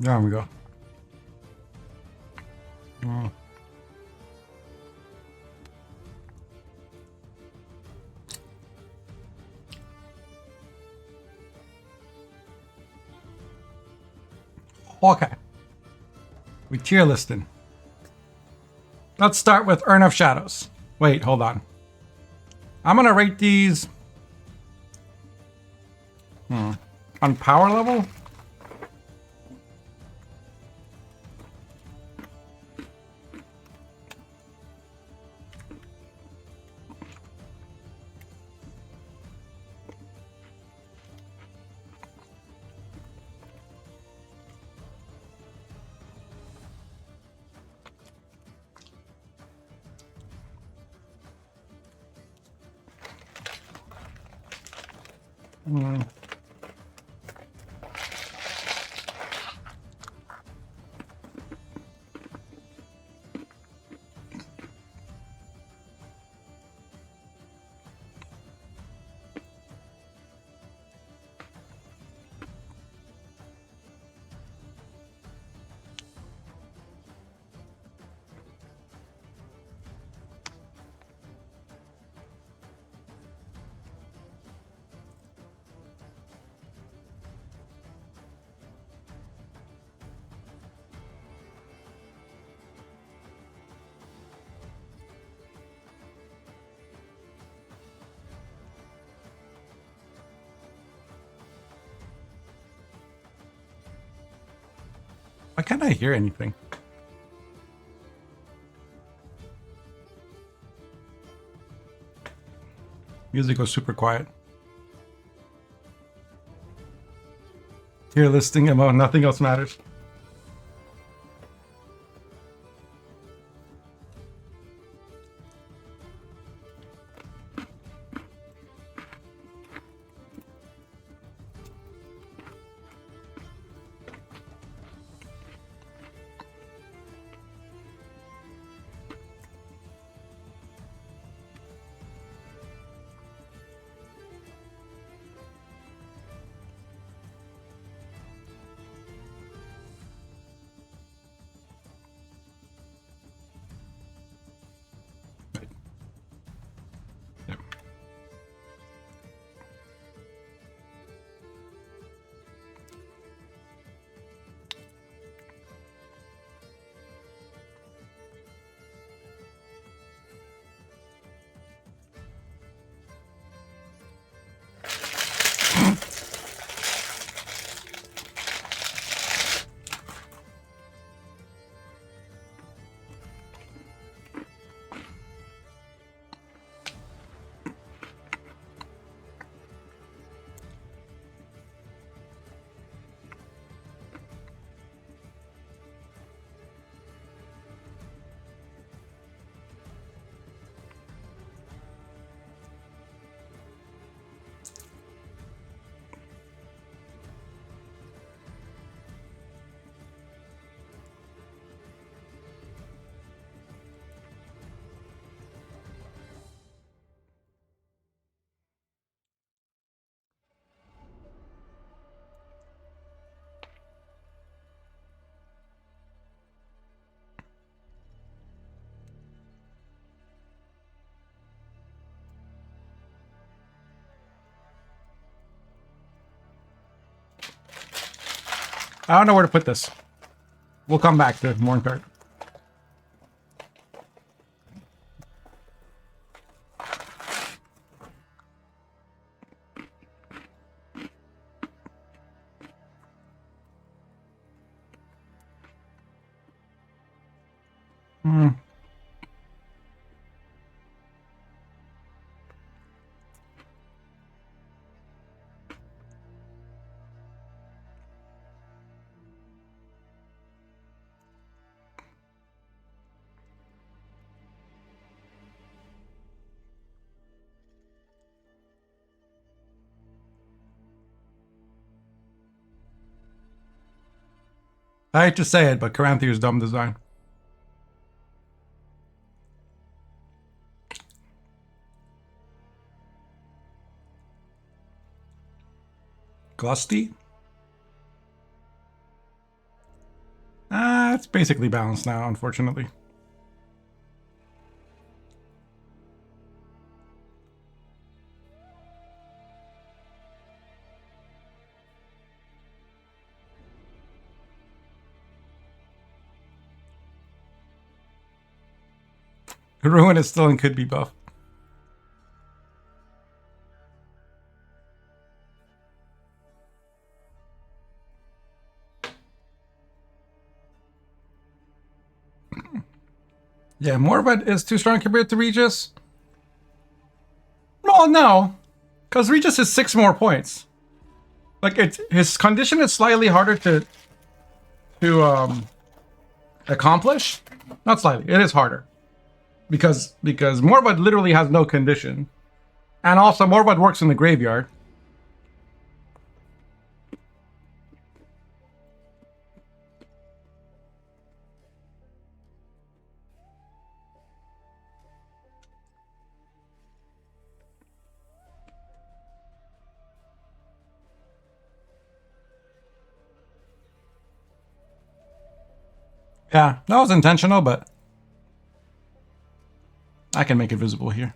There we go. Oh. Okay. We tier listed. Let's start with Urn of Shadows. Wait, hold on. I'm gonna rate these on power level. Why can't I hear anything? Music was super quiet. Tier listing about nothing else matters. I don't know where to put this. We'll come back to more card. I hate to say it, but Caranthia's dumb design. Glusty? It's basically balanced now, unfortunately. Ruin is still and could be buffed. Yeah, Morbid is too strong compared to Regis. Well, no, because Regis is 6 more points. Like his condition is slightly harder to accomplish. Not slightly, it is harder because Morbid literally has no condition, and also Morbid works in the graveyard. Yeah, that was intentional, but I can make it visible here.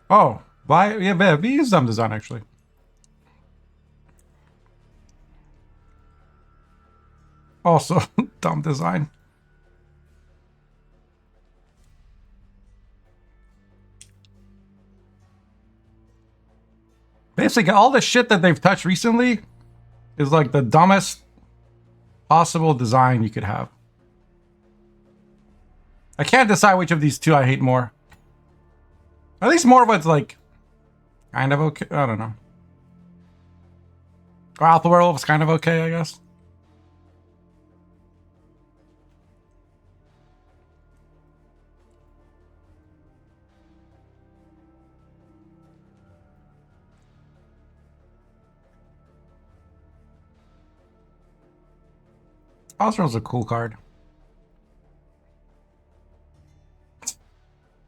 Oh, why? Yeah, we use dumb design actually. Also, dumb design. Basically, all the shit that they've touched recently is like the dumbest possible design you could have. I can't decide which of these two I hate more. At least Morbid's like kind of okay. I don't know. Or Alpha Werewolf's kind of okay, I guess. Osrill's a cool card.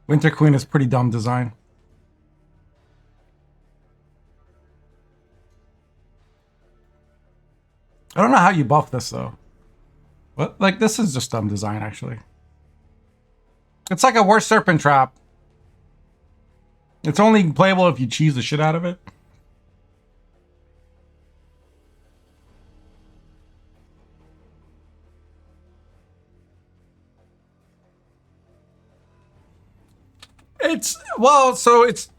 Winter Queen is pretty dumb design. I don't know how you buff this though. But like this is just dumb design actually. It's like a worse Serpent Trap. It's only playable if you cheese the shit out of it.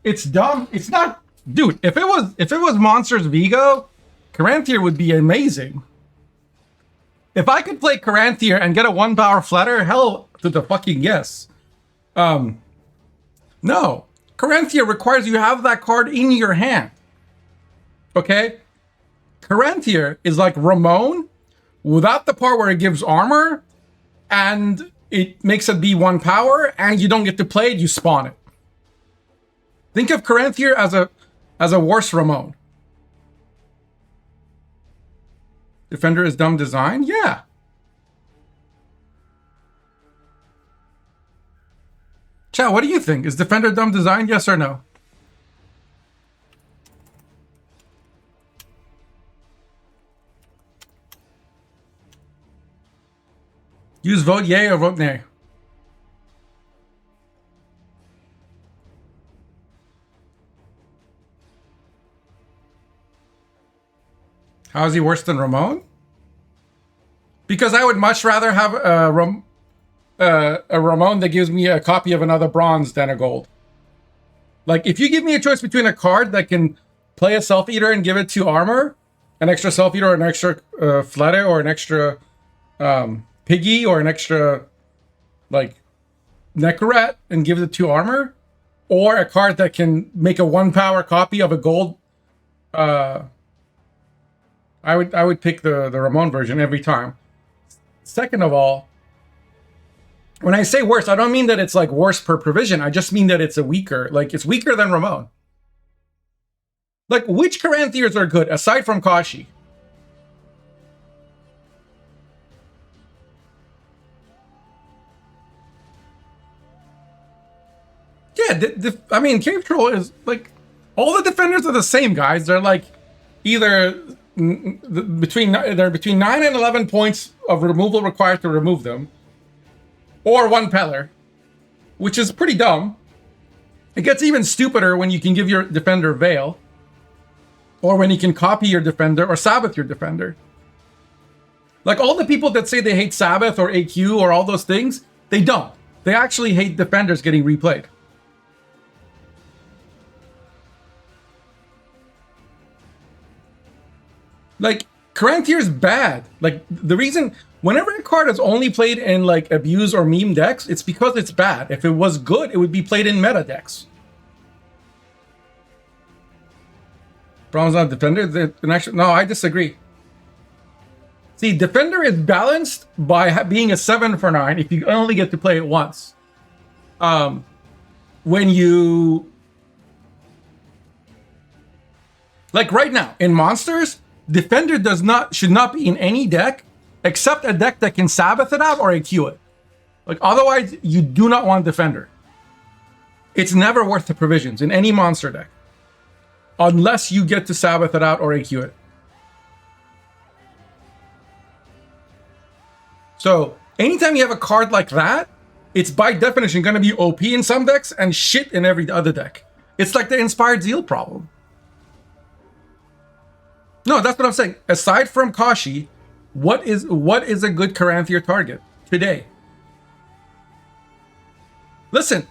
It's dumb. It's not, dude. If it was Monsters Vigo, Caranthier would be amazing. If I could play Caranthier and get a 1-power flatter, hell to the fucking yes. No, Caranthier requires you have that card in your hand. Okay, Caranthier is like Ramon without the part where it gives armor and it makes it be 1 power, and you don't get to play it, you spawn it. Think of Caranthier as a worse Ramon. Defender is dumb design? Yeah. Chow, what do you think? Is Defender dumb design, yes or no? Use vote yay or vote nay. How is he worse than Ramon? Because I would much rather have a Ramon that gives me a copy of another bronze than a gold. Like, if you give me a choice between a card that can play a Self-Eater and give it 2 armor, an extra Self-Eater or an extra Flutter or an extra Piggy or an extra, like, Necrorat and gives it 2 armor, or a card that can make a 1-power copy of a gold, I would pick the Ramon version every time. Second of all, when I say worse, I don't mean that it's like worse per provision. I just mean that it's it's weaker than Ramon. Like, which Caranthiers are good aside from Kashi? Yeah, I mean, Cave Troll is like, all the defenders are the same, guys. They're like either between 9 and 11 points of removal required to remove them, or 1 Peller, which is pretty dumb. It gets even stupider when you can give your defender Veil, or when you can copy your defender or Sabbath your defender. Like all the people that say they hate Sabbath or AQ or all those things, they don't. They actually hate defenders getting replayed. Like, Carantier's bad. Like, the reason, whenever a card is only played in, like, abuse or meme decks, it's because it's bad. If it was good, it would be played in meta decks. Problem's not Defender? No, I disagree. See, Defender is balanced by being a 7 for 9 if you only get to play it once. When you... Like, right now, in Monsters... Defender should not be in any deck except a deck that can Sabbath it out or AQ it. Like, otherwise, you do not want Defender. It's never worth the provisions in any monster deck. Unless you get to Sabbath it out or AQ it. So, anytime you have a card like that, it's by definition going to be OP in some decks and shit in every other deck. It's like the Inspired Zeal problem. No, that's what I'm saying. Aside from Kashi, what is a good Caranthier target today? Listen,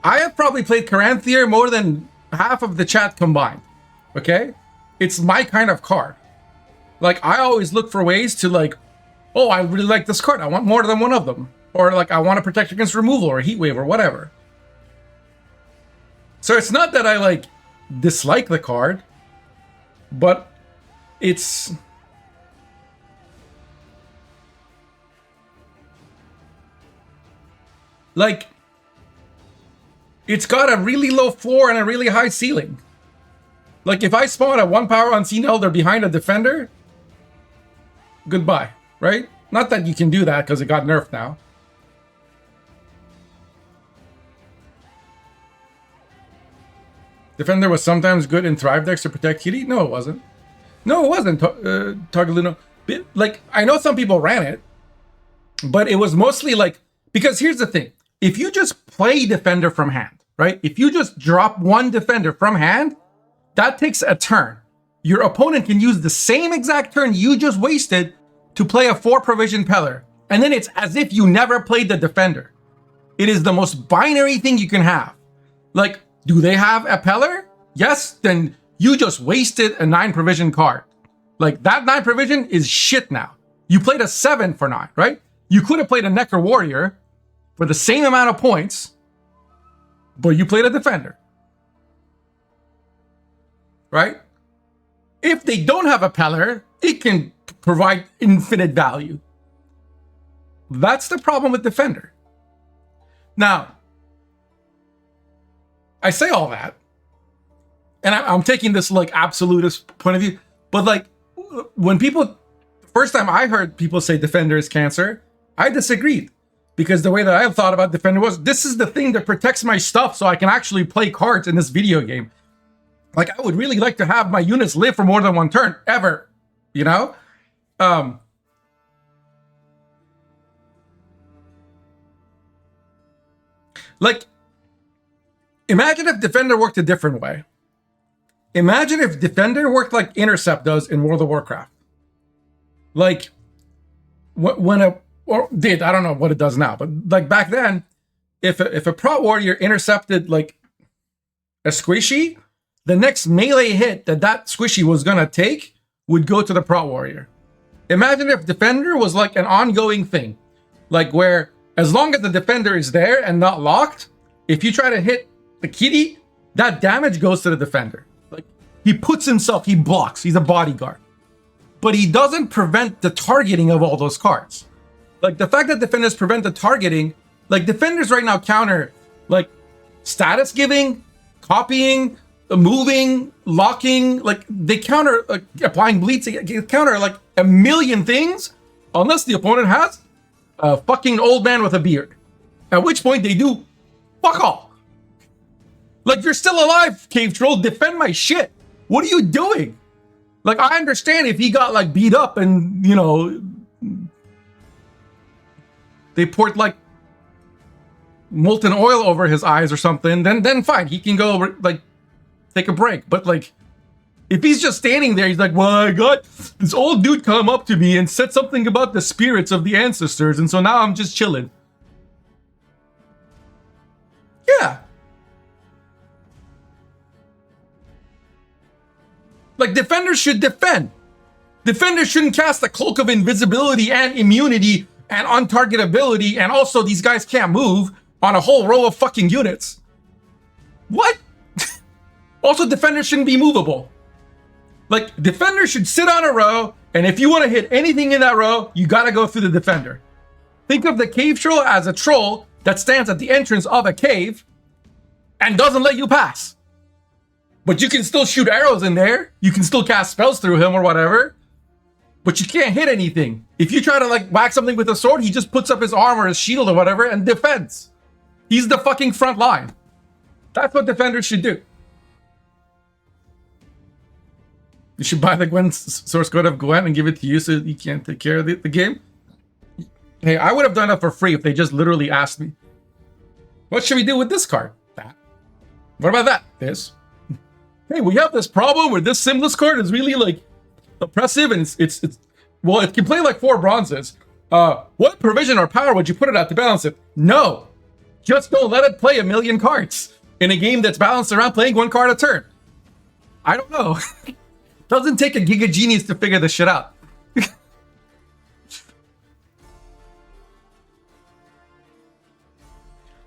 I have probably played Caranthier more than half of the chat combined. Okay? It's my kind of card. Like, I always look for ways to, like, oh, I really like this card. I want more than one of them. Or, like, I want to protect against removal or heat wave or whatever. So it's not that I, like, dislike the card, but it's... like, it's got a really low floor and a really high ceiling. Like, if I spawn a 1 power Unseen Elder behind a defender, goodbye, right? Not that you can do that because it got nerfed now. Defender was sometimes good in Thrive decks to protect Kitty? No, it wasn't. No, it wasn't, Targaluno. Like, I know some people ran it, but it was mostly like... Because here's the thing. If you just play Defender from hand, right? If you just drop 1 Defender from hand, that takes a turn. Your opponent can use the same exact turn you just wasted to play a 4 provision Peller. And then it's as if you never played the Defender. It is the most binary thing you can have. Like, do they have a Peller? Yes, then you just wasted a 9 provision card. Like, that 9 provision is shit now. You played a 7 for 9, right? You could have played a Necker Warrior for the same amount of points, but you played a Defender. Right? If they don't have a Peller, it can provide infinite value. That's the problem with Defender. Now, I say all that, and I'm taking this like absolutist point of view, but like when people, first time I heard people say Defender is cancer, I disagreed. Because the way that I thought about Defender was, this is the thing that protects my stuff so I can actually play cards in this video game. Like, I would really like to have my units live for more than 1 turn, ever. You know? Like, imagine if Defender worked a different way. Imagine if Defender worked like Intercept does in World of Warcraft. Like, when a... or did, I don't know what it does now, but like back then, if a Prot Warrior intercepted like a squishy, the next melee hit that squishy was gonna take would go to the Prot Warrior. Imagine if Defender was like an ongoing thing, like where as long as the Defender is there and not locked, if you try to hit the kitty, that damage goes to the Defender. Like, he puts himself, he blocks, he's a bodyguard, but he doesn't prevent the targeting of all those cards. Like, the fact that Defenders prevent the targeting, like, Defenders right now counter, like, status giving, copying, moving, locking, like, they counter, like, applying bleeds, they counter, like, a million things, unless the opponent has a fucking old man with a beard. At which point they do fuck all. Like, you're still alive, Cave Troll, defend my shit. What are you doing? Like, I understand if he got like beat up and, you know, they poured like molten oil over his eyes or something, then fine, he can go like take a break. But like, if he's just standing there, he's like, well, I got this old dude come up to me and said something about the spirits of the ancestors, and so now I'm just chilling. Yeah. Like, defenders should defend. Defenders shouldn't cast a cloak of invisibility and immunity and untargetability, and also these guys can't move on a whole row of fucking units. What? Also, defenders shouldn't be movable. Like, defenders should sit on a row, and if you want to hit anything in that row, you gotta go through the defender. Think of the cave troll as a troll that stands at the entrance of a cave and doesn't let you pass. But you can still shoot arrows in there. You can still cast spells through him or whatever. But you can't hit anything. If you try to like whack something with a sword, he just puts up his armor, his shield or whatever and defends. He's the fucking front line. That's what defenders should do. You should buy the Gwent source code of Gwent and give it to you so you can't take care of the game. Hey, I would have done it for free if they just literally asked me, what should we do with this card? That. What about that? This. Hey, we have this problem where this Simless card is really like oppressive, and it's well, it can play like 4 bronzes. What provision or power would you put it at to balance it? No, just don't let it play a million cards in a game that's balanced around playing 1 card a turn. I don't know. Doesn't take a giga genius to figure this shit out.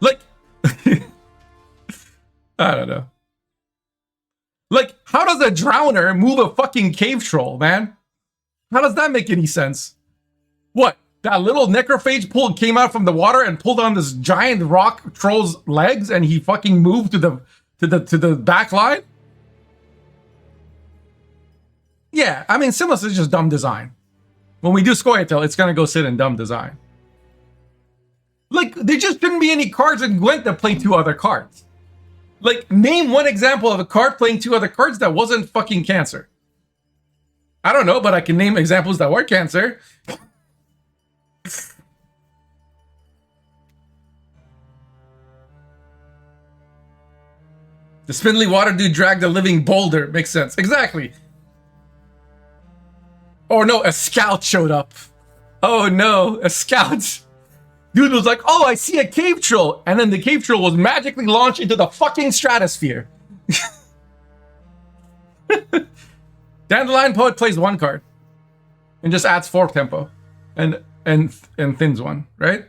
Like, I don't know. Like, how does a drowner move a fucking cave troll, man? How does that make any sense? What? That little necrophage came out from the water and pulled on this giant rock troll's legs, and he fucking moved to the back line? Yeah, I mean, Simless is just dumb design. When we do Scoia'tael, it's gonna go sit in dumb design. Like, there just shouldn't be any cards in Gwent that play 2 other cards. Like, name one example of a card playing 2 other cards that wasn't fucking Cancer. I don't know, but I can name examples that were Cancer. The spindly water dude dragged a living boulder. Makes sense. Exactly. Oh no, a scout showed up. Oh no, a scout. Dude was like, oh, I see a cave troll. And then the cave troll was magically launched into the fucking stratosphere. Dandelion Poet plays 1 card. And just adds 4 tempo. And thins 1, right?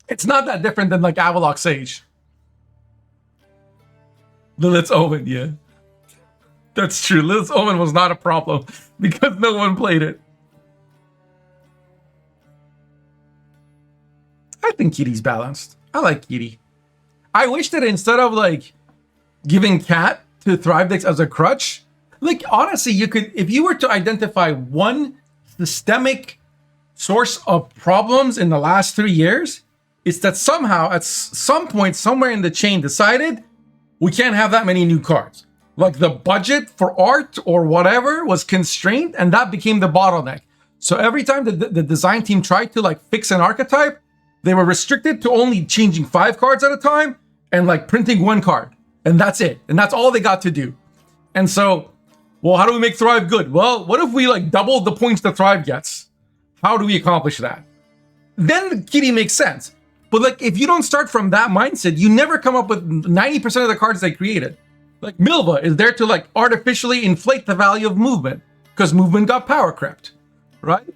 It's not that different than like Avalok Sage. Lilith's Omen, yeah. That's true. Lilith's Omen was not a problem. Because no one played it. I think Kitty's balanced. I like Kitty. I wish that instead of like giving Cat to Thrive decks as a crutch, like honestly, you could, if you were to identify one systemic source of problems in the last 3 years, it's that somehow at some point somewhere in the chain decided we can't have that many new cards. Like the budget for art or whatever was constrained, and that became the bottleneck. So every time the design team tried to like fix an archetype, they were restricted to only changing 5 cards at a time and like printing 1 card. And that's it. And that's all they got to do. And so, well, how do we make Thrive good? Well, what if we like double the points that Thrive gets? How do we accomplish that? Then the Kitty makes sense. But like, if you don't start from that mindset, you never come up with 90% of the cards they created. Like Milva is there to like artificially inflate the value of movement because movement got power crept, right?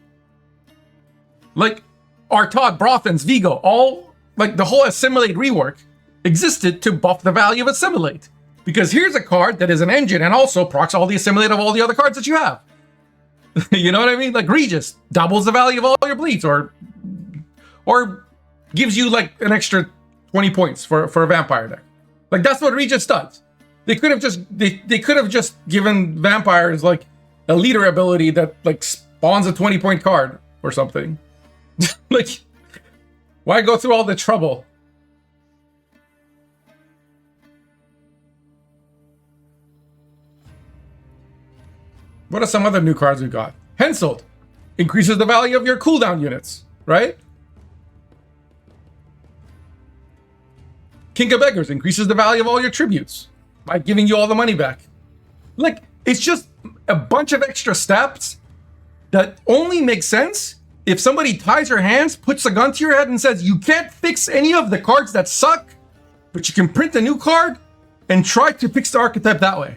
Like Artaud, Brothans, Vigo, all like the whole Assimilate rework existed to buff the value of Assimilate. Because here's a card that is an engine and also procs all the Assimilate of all the other cards that you have. You know what I mean? Like Regis doubles the value of all your bleeds or gives you like an extra 20 points for a vampire deck. Like that's what Regis does. They could have just they could have just given vampires like a leader ability that like spawns a 20-point card or something. Like, why go through all the trouble? What are some other new cards we got? Henselt. Increases the value of your cooldown units, right? King of Beggars increases the value of all your tributes by giving you all the money back. Like, it's just a bunch of extra steps that only make sense if somebody ties your hands, puts a gun to your head and says, you can't fix any of the cards that suck, but you can print a new card and try to fix the archetype that way.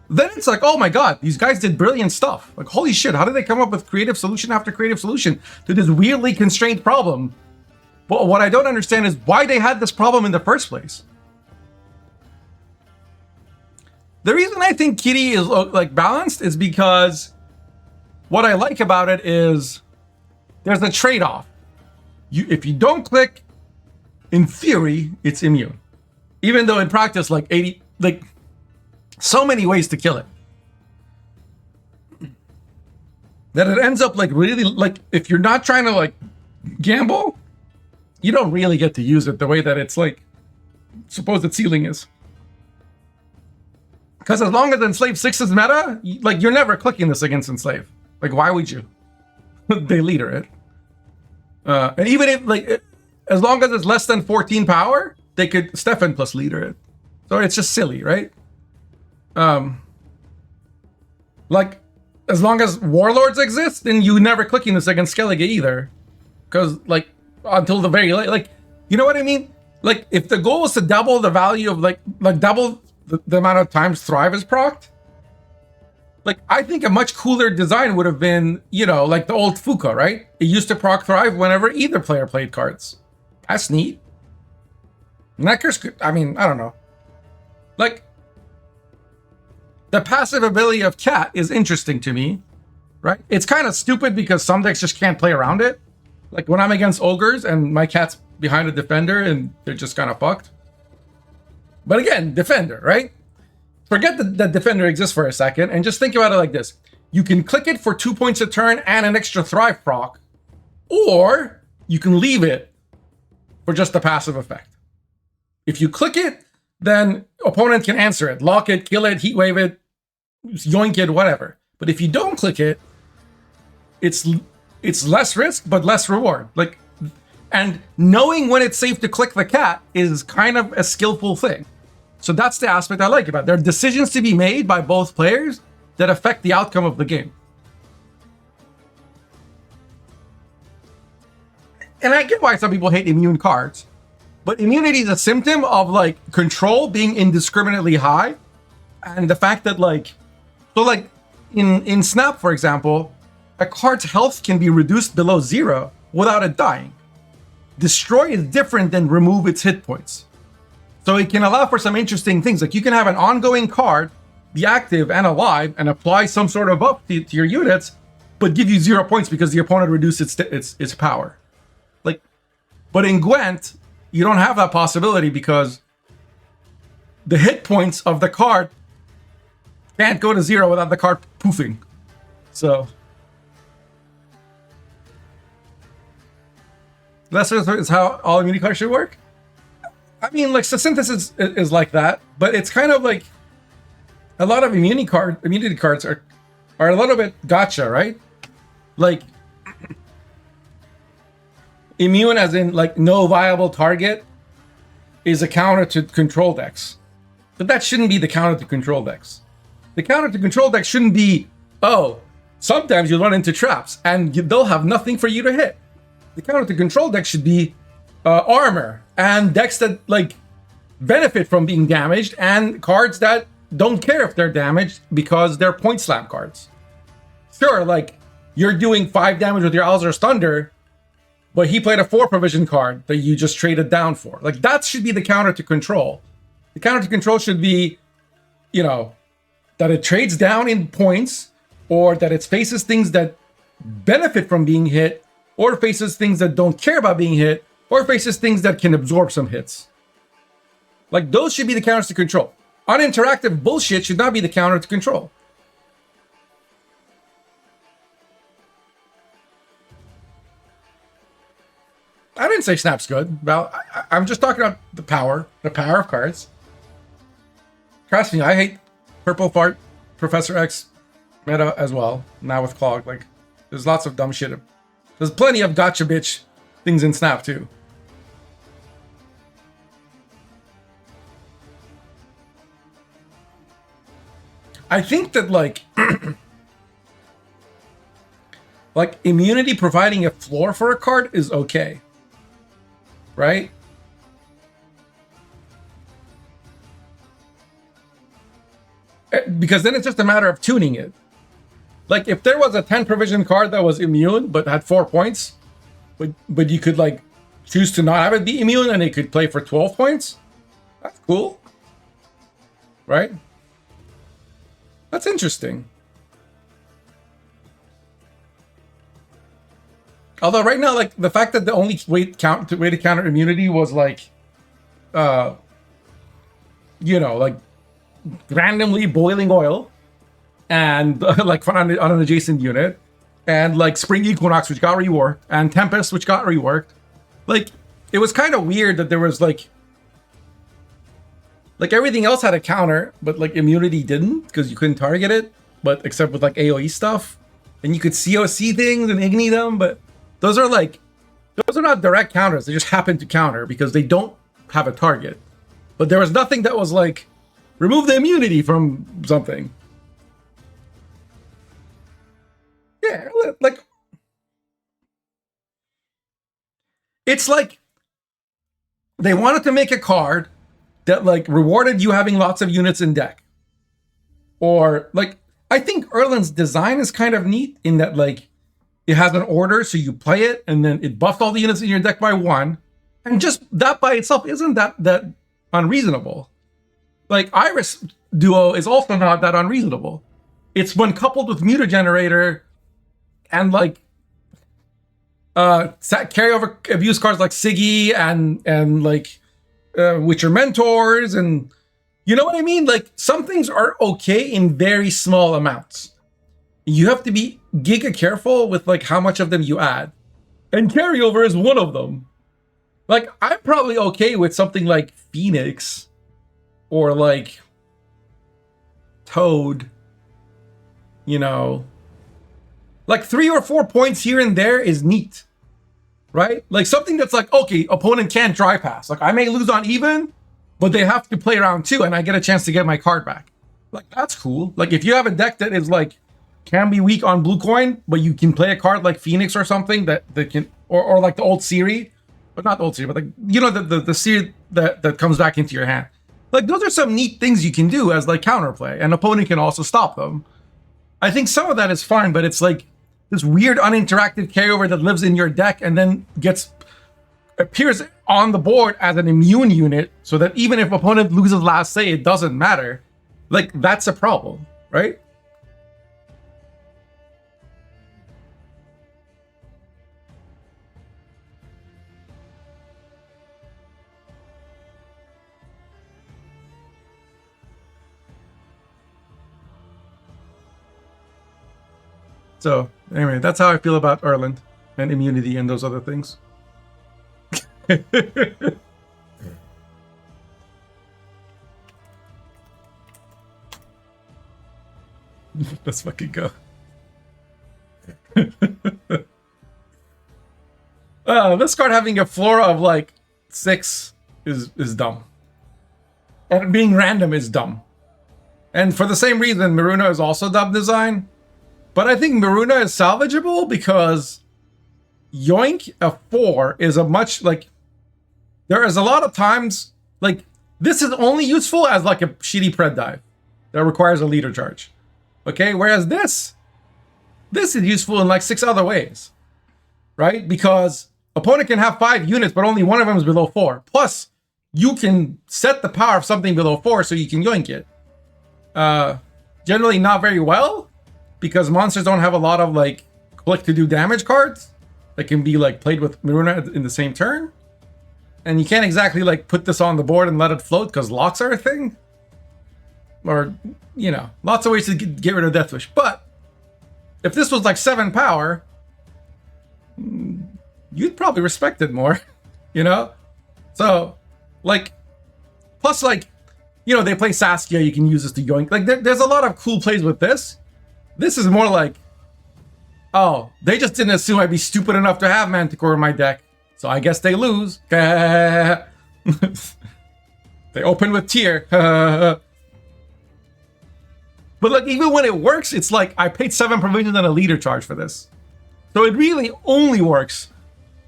Then it's like, oh my God, these guys did brilliant stuff. Like, holy shit, how did they come up with creative solution after creative solution to this weirdly constrained problem? But what I don't understand is why they had this problem in the first place. The reason I think Kitty is like balanced is because what I like about it is there's a trade-off. If you don't click, in theory, it's immune. Even though in practice, like so many ways to kill it. That it ends up like really, like if you're not trying to like gamble, you don't really get to use it the way that it's like supposed ceiling is. Because as long as Enslave 6 is meta, like you're never clicking this against Enslave. Like why would you? They leader it. And even if like, as long as it's less than 14 power, they could Stefan plus leader it. So it's just silly, right? Like as long as Warlords exist, then you never clicking this against Skellige either. Because like until the very late, like, you know what I mean? Like if the goal is to double the value of like double the amount of times Thrive is procced, like I think a much cooler design would have been, you know, like the old Fuka, right? It used to proc Thrive whenever either player played cards. That's neat. Neckers could, I mean, I don't know. Like the passive ability of Cat is interesting to me, right? It's kind of stupid because some decks just can't play around it. Like when I'm against Ogres and my Cat's behind a Defender and they're just kind of fucked. But again, Defender, right? Forget that Defender exists for a second and just think about it like this. You can click it for 2 points a turn and an extra Thrive proc, or you can leave it for just the passive effect. If you click it, then opponent can answer it, lock it, kill it, heat wave it, yoink it, whatever. But if you don't click it, it's less risk but less reward. Like, and knowing when it's safe to click the Cat is kind of a skillful thing. So that's the aspect I like about it. There are decisions to be made by both players that affect the outcome of the game. And I get why some people hate immune cards, but immunity is a symptom of like control being indiscriminately high. And the fact that like, so like in Snap, for example, a card's health can be reduced below 0 without it dying. Destroy is different than remove its hit points. So it can allow for some interesting things. Like you can have an ongoing card be active and alive and apply some sort of buff to your units, but give you 0 points because the opponent reduced its power. Like, but in Gwent, you don't have that possibility because the hit points of the card can't go to 0 without the card poofing. So that's how all immunity cards should work. I mean, like, Synthesis is like that, but it's kind of like a lot of immunity cards are a little bit gotcha, right? Like, immune as in, like, no viable target is a counter to control decks. But that shouldn't be the counter to control decks. The counter to control decks shouldn't be, oh, sometimes you'll run into traps and they'll have nothing for you to hit. The counter to control deck should be armor and decks that like benefit from being damaged and cards that don't care if they're damaged because they're point slam cards. Sure, like you're doing 5 damage with your Alzur's Thunder, but he played a 4 provision card that you just traded down for. Like that should be the counter to control. The counter to control should be, you know, that it trades down in points or that it faces things that benefit from being hit or faces things that don't care about being hit or faces things that can absorb some hits. Like those should be the counters to control. Uninteractive bullshit should not be the counter to control. I didn't say Snap's good. Well, I'm just talking about the power of cards. Trust me, I hate Purple Fart, Professor X, Meta as well. Now with Clog, like, there's lots of dumb shit. There's plenty of gotcha bitch things in Snap too. I think that like like immunity providing a floor for a card is okay, right? Because then it's just a matter of tuning it. Like if there was a 10 provision card that was immune but had 4 points, but you could like choose to not have it be immune and it could play for 12 points, that's cool, right? That's interesting. Although right now, like the fact that the only way to counter immunity was like, you know, like randomly boiling oil, and like on an adjacent unit, and like Spring Equinox, which got reworked, and Tempest, which got reworked. Like it was kind of weird that there was like everything else had a counter, but like immunity didn't because you couldn't target it, but except with like AoE stuff, and you could COC things and Igni them, but those are not direct counters. They just happen to counter because they don't have a target. But there was nothing that was like remove the immunity from something. Yeah, like it's like they wanted to make a card that like rewarded you having lots of units in deck. Or like I think Erland's design is kind of neat in that like it has an order, so you play it and then it buffs all the units in your deck by 1. And just that by itself isn't that unreasonable. Like Iris Duo is also not that unreasonable. It's when coupled with Mutagenerator and like carryover abuse cards like Siggy and like which are mentors, and you know what I mean? Like some things are okay in very small amounts. You have to be giga careful with like how much of them you add. And carryover is one of them. Like I'm probably okay with something like Phoenix or like Toad, you know, like 3 or 4 points here and there is neat, right? Like something that's like, okay, opponent can't dry pass. Like I may lose on even, but they have to play round 2 and I get a chance to get my card back. Like that's cool. Like if you have a deck that is like, can be weak on blue coin, but you can play a card like Phoenix or something that can, or like the old Siri, but not the old Siri, but like, you know, the Siri that comes back into your hand. Like those are some neat things you can do as like counterplay, and opponent can also stop them. I think some of that is fine, but it's like this weird uninteractive carryover that lives in your deck and then appears on the board as an immune unit, so that even if opponent loses last say, it doesn't matter. Like that's a problem, right? So anyway, that's how I feel about Erland and immunity and those other things. Let's fucking go. This card having a floor of like 6 is dumb. And being random is dumb. And for the same reason, Maruna is also dumb design. But I think Maruna is salvageable because Yoink a 4 is a much like, there is a lot of times like this is only useful as like a shitty pred dive that requires a leader charge. Okay, whereas this is useful in like 6 other ways, right? Because opponent can have 5 units, but only one of them is below 4. Plus, you can set the power of something below 4 so you can yoink it. Generally not very well, because monsters don't have a lot of like click to do damage cards that can be like played with Maruna in the same turn. And you can't exactly like put this on the board and let it float because locks are a thing. Or, you know, lots of ways to get rid of Death Wish. But if this was like 7 power, you'd probably respect it more, you know? So, like, plus like, you know, they play Saskia, you can use this to yoink. Like, there's a lot of cool plays with this. This is more like, oh, they just didn't assume I'd be stupid enough to have Manticore in my deck, so I guess they lose. They open with tier. But like, even when it works, it's like I paid 7 provisions and a leader charge for this. So it really only works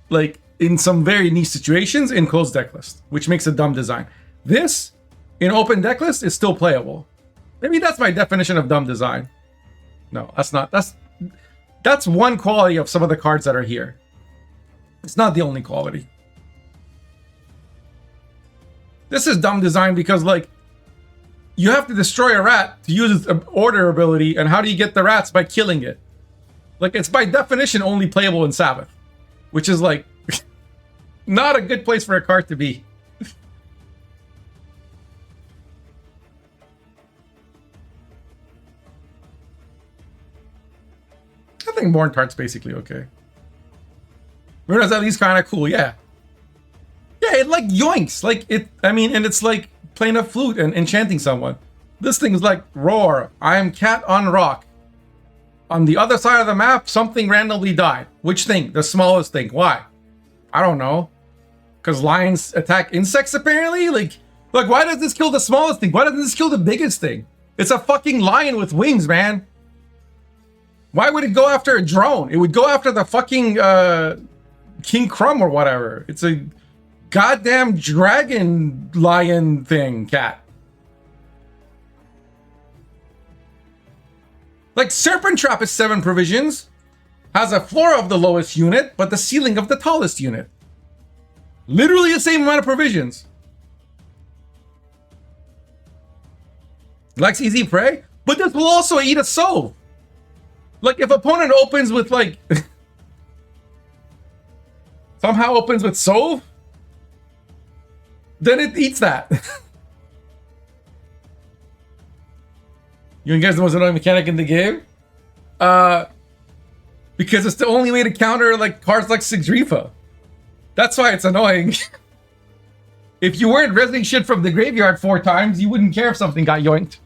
like in some very niche situations in closed deck list, which makes a dumb design. This in open deck list is still playable. Maybe that's my definition of dumb design. No, that's not. That's one quality of some of the cards that are here. It's not the only quality. This is dumb design because like you have to destroy a rat to use its order ability, and how do you get the rats? By killing it. Like, it's by definition only playable in Sabbath, which is like not a good place for a card to be. I think Born Tart's basically okay. Runa's at least kind of cool, yeah. Yeah, it like yoinks. Like it, I mean, and it's like playing a flute and enchanting someone. This thing's like roar. I am cat on rock. On the other side of the map, something randomly died. Which thing? The smallest thing. Why? I don't know. Because lions attack insects apparently? Like why does this kill the smallest thing? Why doesn't this kill the biggest thing? It's a fucking lion with wings, man. Why would it go after a drone? It would go after the fucking King Crumb or whatever. It's a goddamn dragon lion thing, cat. Like, Serpent Trap is 7 provisions, has a floor of the lowest unit, but the ceiling of the tallest unit. Literally the same amount of provisions. Likes easy prey, but this will also eat a soul. Like, if opponent opens with, like, somehow opens with Sove, then it eats that. You guys know what's the annoying mechanic in the game? Because it's the only way to counter, like, cards like Sigdrifa. That's why it's annoying. If you weren't rezzing shit from the graveyard 4 times, you wouldn't care if something got yoinked.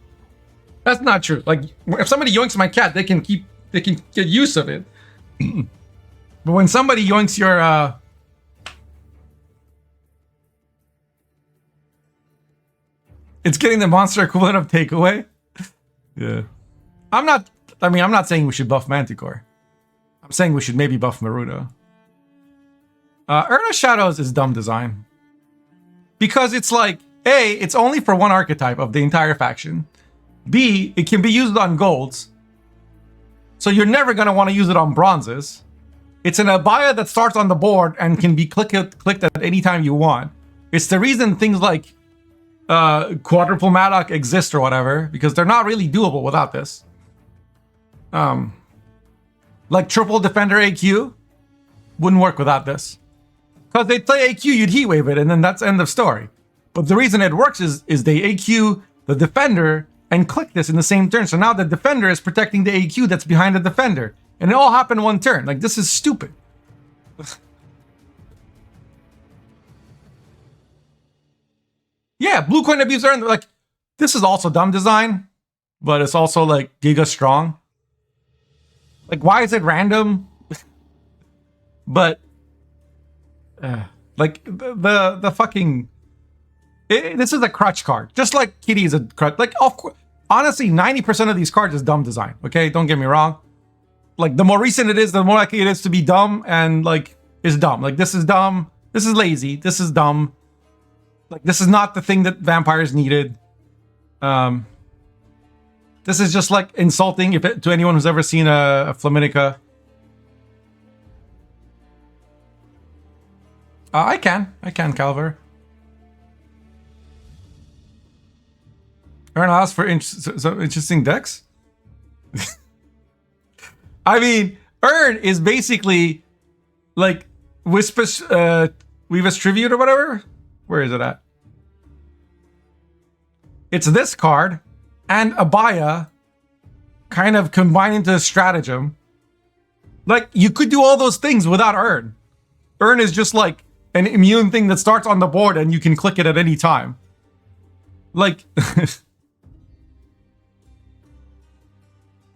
That's not true. Like, if somebody yoinks my cat, they can get use of it. But when somebody yoinks your it's getting the monster equivalent of takeaway. Yeah. I'm not saying we should buff Manticore. I'm saying we should maybe buff Maruta. Urn of Shadows is dumb design. Because it's like, A, it's only for one archetype of the entire faction. B, it can be used on golds. So you're never going to want to use it on bronzes. It's an abaya that starts on the board and can be clicked at any time you want. It's the reason things like Quadruple Maddock exist or whatever, because they're not really doable without this. Like Triple Defender AQ wouldn't work without this. Because they play AQ, you'd heat wave it, and then that's end of story. But the reason it works is they AQ the defender and click this in the same turn. So now the defender is protecting the AQ that's behind the defender. And it all happened one turn. Like, this is stupid. Yeah, blue coin abuse are like, this is also dumb design, but it's also like giga strong. Like, why is it random? But like the fucking this is a crutch card, just like Kitty is a crutch. Like, of course, honestly, 90% of these cards is dumb design. Okay, don't get me wrong. Like, the more recent it is, the more likely it is to be dumb, and like, it's dumb. Like, this is dumb. This is lazy. This is dumb. Like, this is not the thing that vampires needed. This is just like insulting to anyone who's ever seen a Flaminica. I can, Calver. Earn house for some interesting decks. I mean, Earn is basically like Weavis Tribute or whatever. Where is it at? It's this card and Abaya kind of combined into a stratagem. Like, you could do all those things without Earn. Earn is just like an immune thing that starts on the board and you can click it at any time. Like,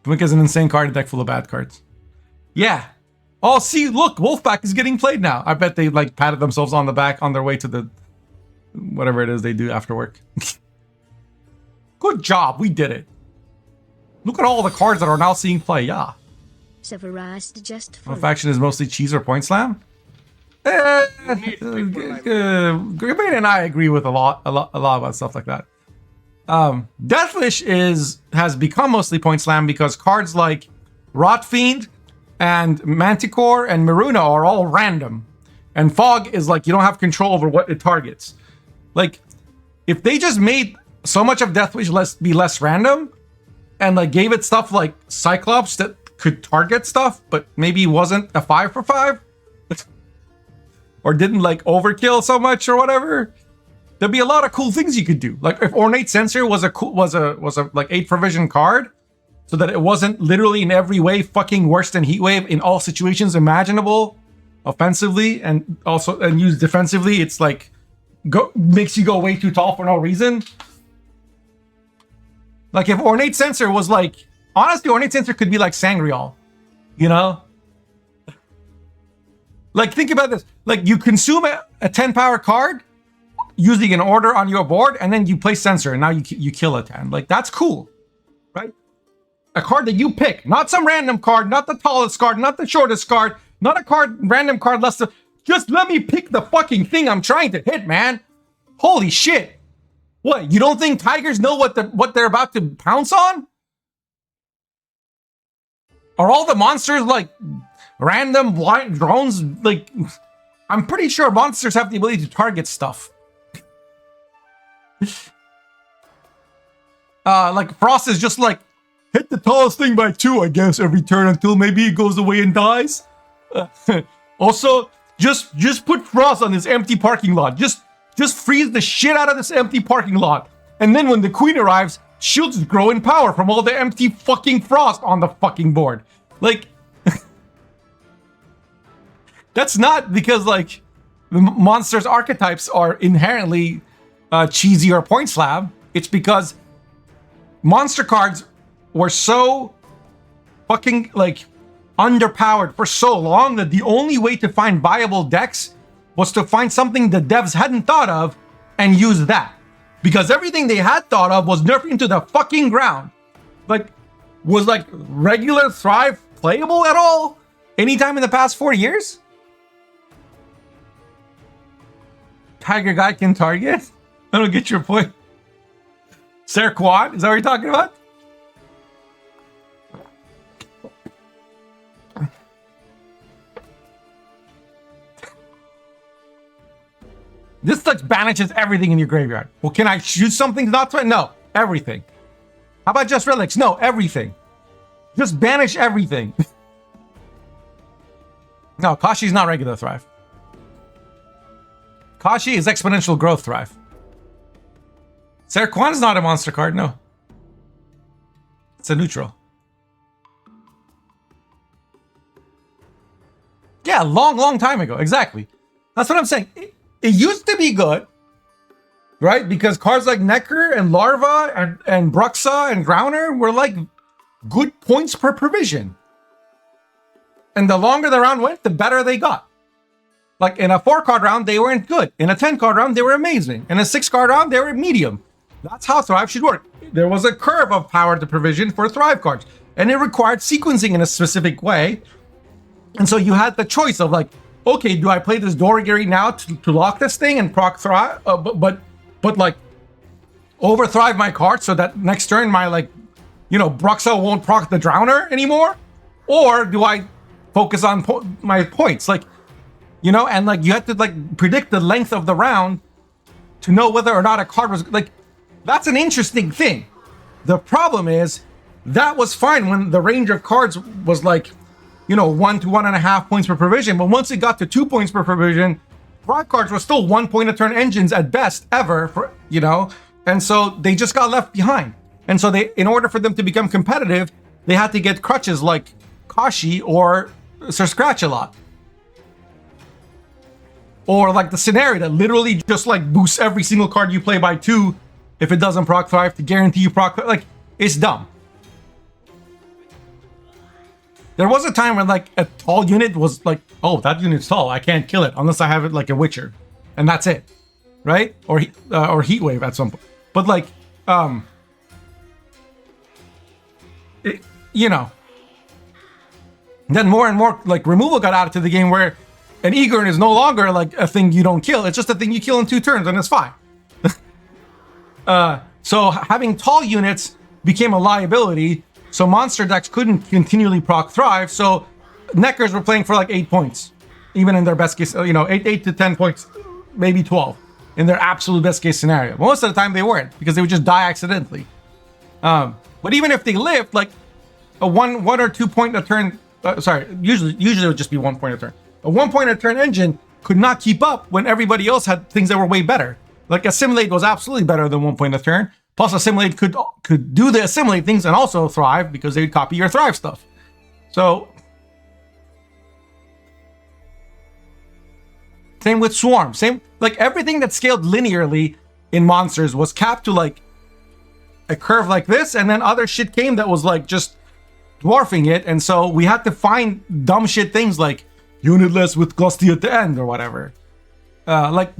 Blink is an insane card, a deck full of bad cards. Yeah. Oh, see, look, Wolfpack is getting played now. I bet they like patted themselves on the back on their way to the whatever it is they do after work. Good job, we did it. Look at all the cards that are now seeing play. Yeah. Faction is mostly cheese or point slam. Green and I agree with a lot about stuff like that. Deathwish has become mostly point slam because cards like Rot Fiend and Manticore and Maruna are all random, and Fog is like you don't have control over what it targets. Like, if they just made so much of Deathwish be less random, and like gave it stuff like Cyclops that could target stuff, but maybe wasn't a 5 for 5. Or didn't like overkill so much or whatever, there'd be a lot of cool things you could do. Like if Ornate Censor was a like 8 provision card, so that it wasn't literally in every way fucking worse than Heatwave in all situations imaginable, offensively and also used defensively. It's like makes you go way too tall for no reason. Like if Ornate Censor was like, honestly, Ornate Censor could be like Sangreal, you know? Like, think about this. Like, you consume a 10 power card using an order on your board, and then you play Censor, and now you kill a 10. Like, that's cool, right? A card that you pick, not some random card, not the tallest card, not the shortest card, not a random card less than... Just let me pick the fucking thing I'm trying to hit, man. Holy shit. What, you don't think Tigers know what they're about to pounce on? Are all the monsters, like... random blind drones? Like, I'm pretty sure monsters have the ability to target stuff. Like Frost is just like, hit the tallest thing by 2, I guess, every turn until maybe it goes away and dies. Also, just put Frost on this empty parking lot. Just freeze the shit out of this empty parking lot. And then when the queen arrives, she'll just grow in power from all the empty fucking Frost on the fucking board. Like, that's not because, like, the monsters' archetypes are inherently cheesy or point slab. It's because monster cards were so fucking, like, underpowered for so long that the only way to find viable decks was to find something the devs hadn't thought of and use that. Because everything they had thought of was nerfing to the fucking ground. Like, was, like, regular Thrive playable at all? Anytime in the past 4 years? Tiger Guy can target? I don't get your point. Serquad? Is that what you're talking about? This like banishes everything in your graveyard. Well, can I choose something not to? No, everything. How about just relics? No, everything. Just banish everything. No, Kashi's not regular Thrive. Kashi is exponential growth Thrive. Serquan is not a monster card, no. It's a neutral. Yeah, long time ago, exactly. That's what I'm saying. It used to be good, right? Because cards like Necker and Larva and Bruxa and Growner were like good points per provision. And the longer the round went, the better they got. Like in a 4-card round, they weren't good. In a 10-card round, they were amazing. In a 6-card round, they were medium. That's how Thrive should work. There was a curve of power to provision for Thrive cards, and it required sequencing in a specific way. And so you had the choice of like, okay, do I play this Doragiri now to lock this thing and proc Thrive, but like over Thrive my card so that next turn my like, you know, Bruxa won't proc the Drowner anymore? Or do I focus on my points? Like, you know, and like you had to like predict the length of the round to know whether or not a card was like, that's an interesting thing. The problem is that was fine when the range of cards was like, you know, 1 to 1.5 points per provision. But once it got to 2 points per provision, Thrive cards were still 1 point a turn engines at best ever, for, you know, and so they just got left behind. And so they, in order for them to become competitive, they had to get crutches like Kashi or Sir Scratch-A-Lot. Or like the scenario that literally just like boosts every single card you play by 2 if it doesn't proc Thrive to guarantee you proc. Like, it's dumb. There was a time when like a tall unit was like, oh, that unit's tall, I can't kill it unless I have it like a Witcher, and that's it, right? Or Heat Wave at some point. But like, you know, then more and more like removal got added to the game where an Egern is no longer like a thing you don't kill. It's just a thing you kill in 2 turns and it's fine. So having tall units became a liability. So monster decks couldn't continually proc Thrive. So Neckers were playing for like 8 points, even in their best case, you know, 8 to 10 points, maybe 12 in their absolute best case scenario. Most of the time they weren't, because they would just die accidentally. But even if they lived, like a one or 2 point a turn, usually it would just be 1 point a turn. A 1 point a turn engine could not keep up when everybody else had things that were way better. Like Assimilate was absolutely better than 1 point a turn. Plus, Assimilate could do the Assimilate things and also Thrive because they'd copy your Thrive stuff. So, same with Swarm. Same, like everything that scaled linearly in monsters was capped to like a curve like this, and then other shit came that was like just dwarfing it. And so we had to find dumb shit things like unitless with Glusty at the end or whatever. Like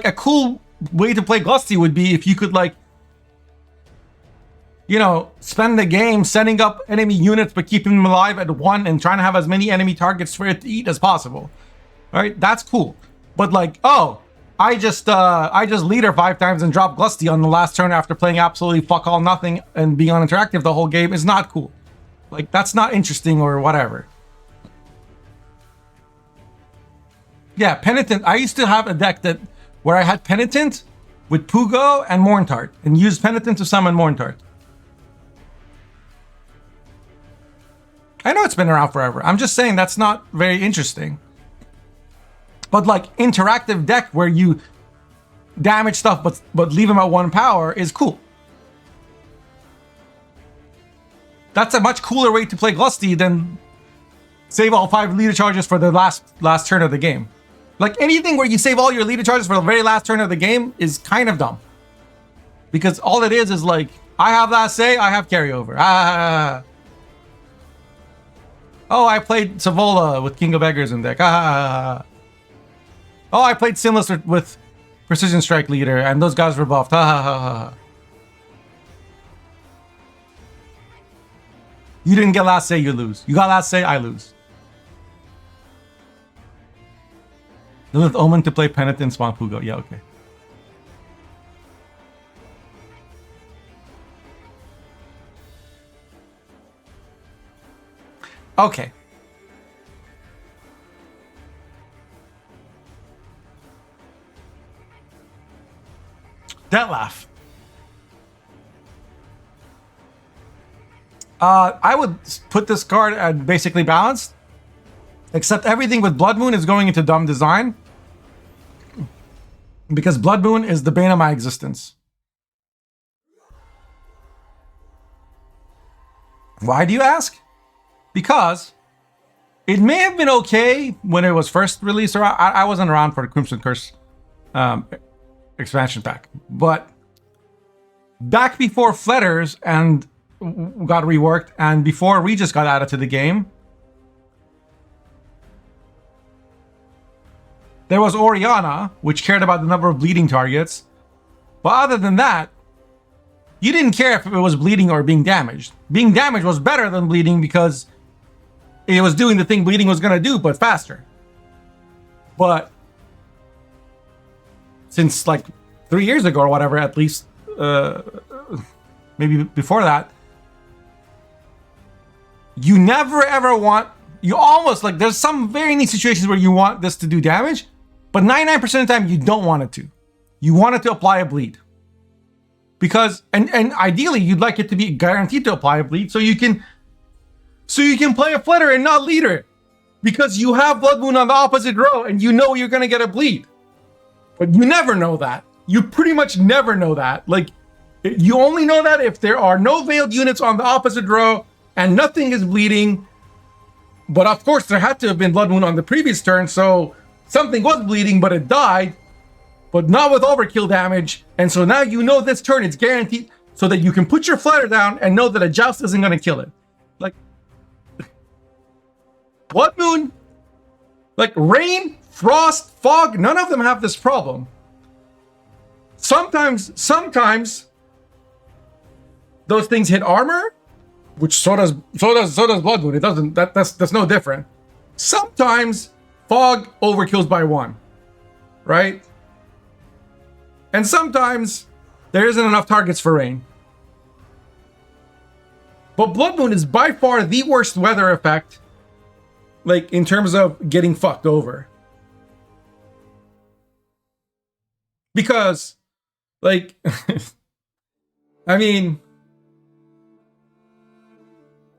a cool way to play Glusty would be if you could like, you know, spend the game setting up enemy units but keeping them alive at 1 and trying to have as many enemy targets for it to eat as possible. All right, that's cool. But like, oh, I just leader 5 times and drop Glusty on the last turn after playing absolutely fuck all nothing and being uninteractive the whole game is not cool. Like, that's not interesting or whatever. Yeah, Penitent. I used to have a deck where I had Penitent with Pugo and Morntart and used Penitent to summon Morntart. I know it's been around forever. I'm just saying that's not very interesting. But like interactive deck where you damage stuff but leave them at 1 power is cool. That's a much cooler way to play Glusty than save all 5 leader charges for the last turn of the game. Like anything where you save all your leader charges for the very last turn of the game is kind of dumb. Because all it is like, I have last say, I have carryover. Oh, I played Savola with King of Beggars in deck. Oh, I played Sinless with Precision Strike Leader, and those guys were buffed. You didn't get last say, you lose. You got last say, I lose. Lilith Omen to play Penitent, spawn Pugo. Yeah, okay. Okay. Detlef. I would put this card at basically balanced, except everything with Blood Moon is going into dumb design, because Blood Moon is the bane of my existence. Why do you ask? Because it may have been okay when it was first released, or I wasn't around for the Crimson Curse expansion pack, but back before Fletters and got reworked and before Regis got added to the game, there was Oriana, which cared about the number of bleeding targets, but other than that, you didn't care if it was bleeding or being damaged. Being damaged was better than bleeding because it was doing the thing bleeding was going to do, but faster. But since like 3 years ago or whatever, at least, maybe before that, you never ever want, you almost like, there's some very neat situations where you want this to do damage, but 99% of the time you don't want it to. You want it to apply a bleed. Because, and ideally you'd like it to be guaranteed to apply a bleed so you can play a Flitter and not leader. Because you have Blood Moon on the opposite row and you know you're gonna get a bleed. But you never know that. You pretty much never know that. Like, you only know that if there are no veiled units on the opposite row and nothing is bleeding. But of course there had to have been Blood Moon on the previous turn, so something was bleeding but it died. But not with overkill damage. And so now you know this turn it's guaranteed so that you can put your Flutter down and know that a Joust isn't going to kill it. Like, Blood Moon, like rain, frost, fog, none of them have this problem. Sometimes those things hit armor, which so does Blood Moon. It doesn't. That's no different. Sometimes fog overkills by 1, right? And sometimes there isn't enough targets for rain. But Blood Moon is by far the worst weather effect, like in terms of getting fucked over. Because, like, I mean,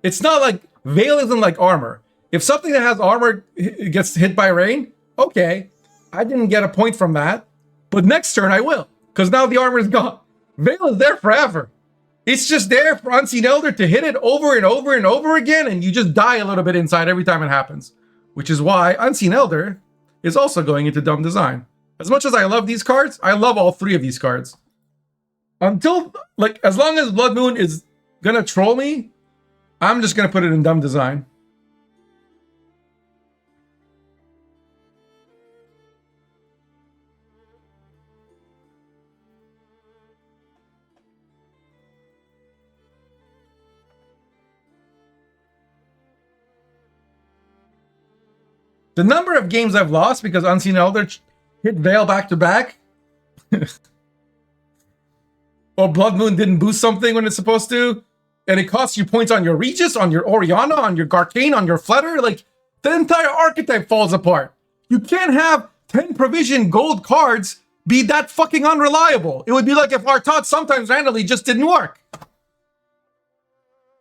it's not like Veil isn't like armor. If something that has armor gets hit by rain, okay, I didn't get a point from that, but next turn I will, because now the armor is gone. Veil is there forever. It's just there for Unseen Elder to hit it over and over and over again, and you just die a little bit inside every time it happens. Which is why Unseen Elder is also going into dumb design. As much as I love these cards, I love all 3 of these cards. Until, like, as long as Blood Moon is gonna troll me, I'm just gonna put it in dumb design. The number of games I've lost because Unseen Elder hit Veil back to back, or Blood Moon didn't boost something when it's supposed to, and it costs you points on your Regis, on your Orianna, on your Garcane, on your Flutter, like, the entire archetype falls apart. You can't have 10 provision gold cards be that fucking unreliable. It would be like if Artot sometimes randomly just didn't work.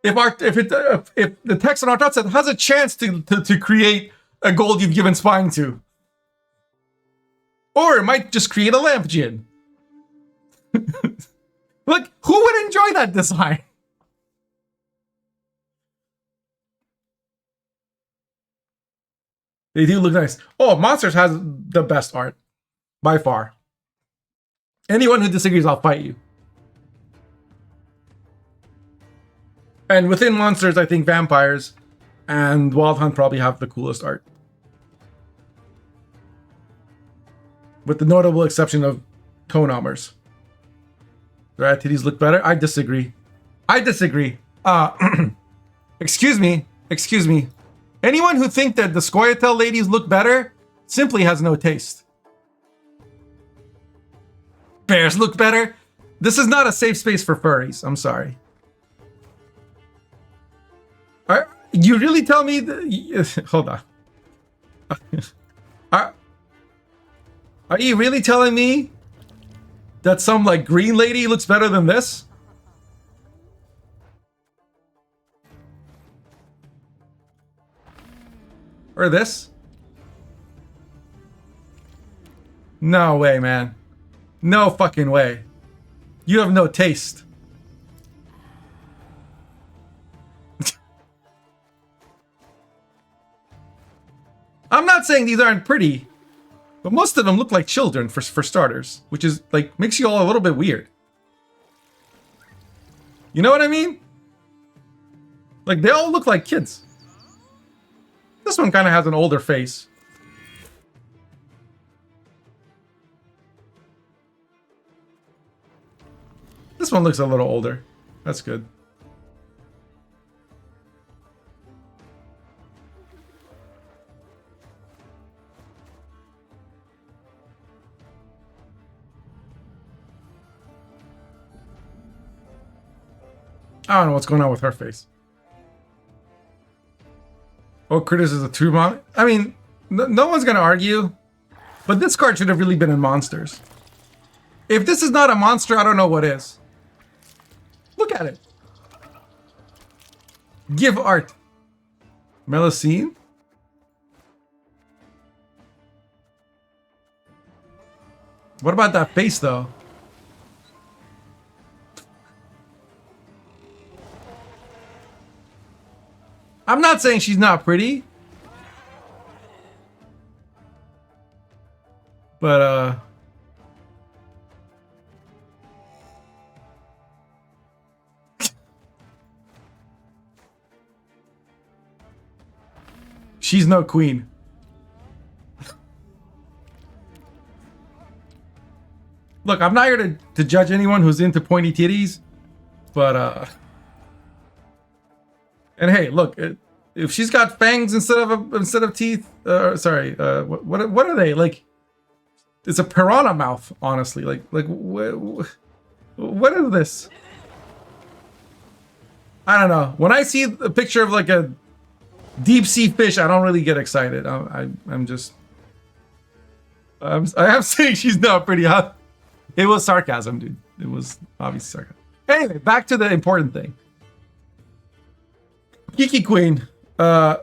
If the text on Artot set has a chance to create a gold you've given Spine to. Or it might just create a Lamp Djinn. Like, who would enjoy that design? They do look nice. Oh, Monsters has the best art. By far. Anyone who disagrees, I'll fight you. And within Monsters, I think Vampires and Wild Hunt probably have the coolest art. With the notable exception of Tonemers. Their titties look better? I disagree. Excuse me. Anyone who thinks that the Scoia'tael ladies look better simply has no taste. Bears look better? This is not a safe space for furries. I'm sorry. You really tell me that... Hold on. Are you really telling me that some, like, green lady looks better than this? Or this? No way, man. No fucking way. You have no taste. I'm not saying these aren't pretty, but most of them look like children for starters, which is, like, makes you all a little bit weird. You know what I mean? Like, they all look like kids. This one kind of has an older face. This one looks a little older. That's good. I don't know what's going on with her face. Oh, Critters is a true mon. I mean, no one's gonna argue, but this card should have really been in Monsters. If this is not a monster, I don't know what is. Look at it. Give art. Melusine? What about that face, though? I'm not saying she's not pretty. But, she's no queen. Look, I'm not here to judge anyone who's into pointy titties, but and hey, look, if she's got fangs instead of teeth, sorry, what are they like? It's a piranha mouth, honestly. Like what is this? I don't know. When I see a picture of like a deep sea fish, I don't really get excited. I am saying she's not pretty hot. It was sarcasm, dude. It was obviously sarcasm. Anyway, back to the important thing. Kiki Queen. I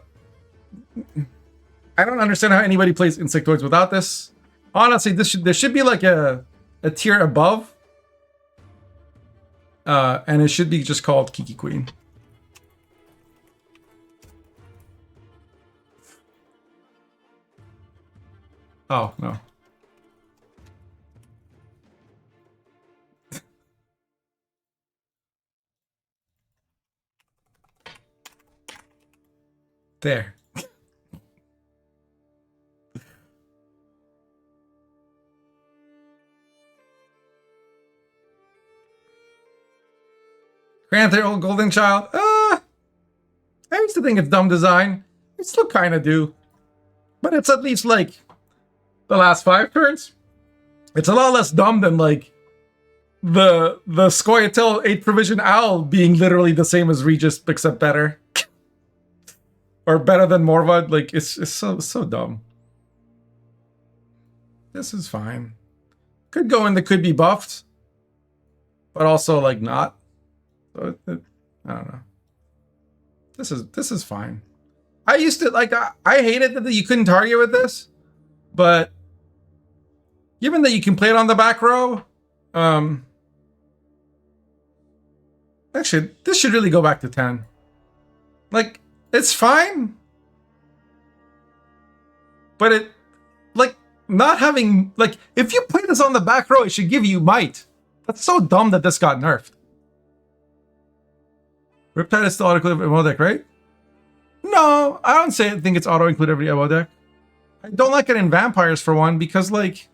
don't understand how anybody plays Insectoids without this. Honestly, there should be like a tier above. And it should be just called Kiki Queen. Oh, no. There. Grand Theft Auto Golden Child. I used to think it's dumb design. I still kind of do. But it's at least like the last 5 turns. It's a lot less dumb than like the Scoia'tael 8 provision owl being literally the same as Regis except better. Or better than Morvad. Like it's so dumb. This is fine. Could go in the could be buffed. But also like not. So I don't know. This is fine. I used to like I hated that you couldn't target with this, but given that you can play it on the back row, actually this should really go back to 10. Like it's fine, but it like not having like if you play this on the back row, it should give you might. That's so dumb that this got nerfed. Riptide is still auto-include MO deck, right? No, I don't think it's auto-include every MO deck. I don't like it in Vampires for one, because like...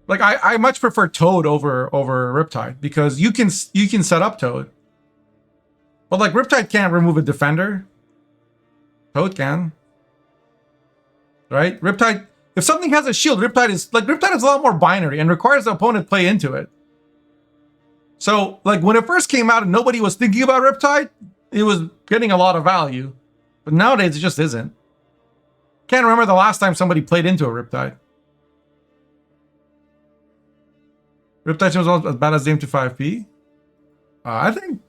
Like, I much prefer Toad over Riptide, because you can set up Toad. But like, Riptide can't remove a defender. Toad can. Right? Riptide... If something has a shield, Riptide is a lot more binary and requires the opponent play into it. So, like, when it first came out and nobody was thinking about Riptide, it was getting a lot of value. But nowadays, it just isn't. Can't remember the last time somebody played into a Riptide. Riptide was as bad as Dame to 5p? I think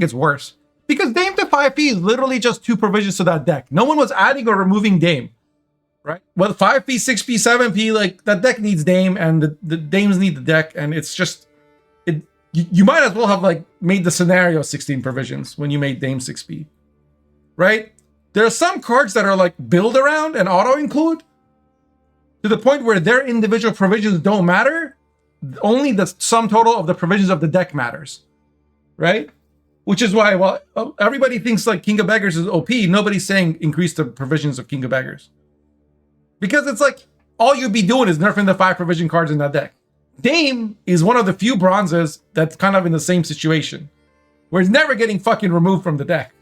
it's worse. Because Dame to 5p is literally just 2 provisions to that deck. No one was adding or removing Dame. Right? Well, 5p, 6p, 7p, like, that deck needs Dame, and the Dames need the deck, and it's just... You might as well have, like, made the scenario 16 provisions when you made Dame 6p. Right? There are some cards that are, like, build around and auto-include to the point where their individual provisions don't matter. Only the sum total of the provisions of the deck matters. Right? Which is why, well, everybody thinks, like, King of Beggars is OP. Nobody's saying increase the provisions of King of Beggars. Because it's like, all you'd be doing is nerfing the 5 provision cards in that deck. Dame is one of the few bronzes that's kind of in the same situation. Where it's never getting fucking removed from the deck.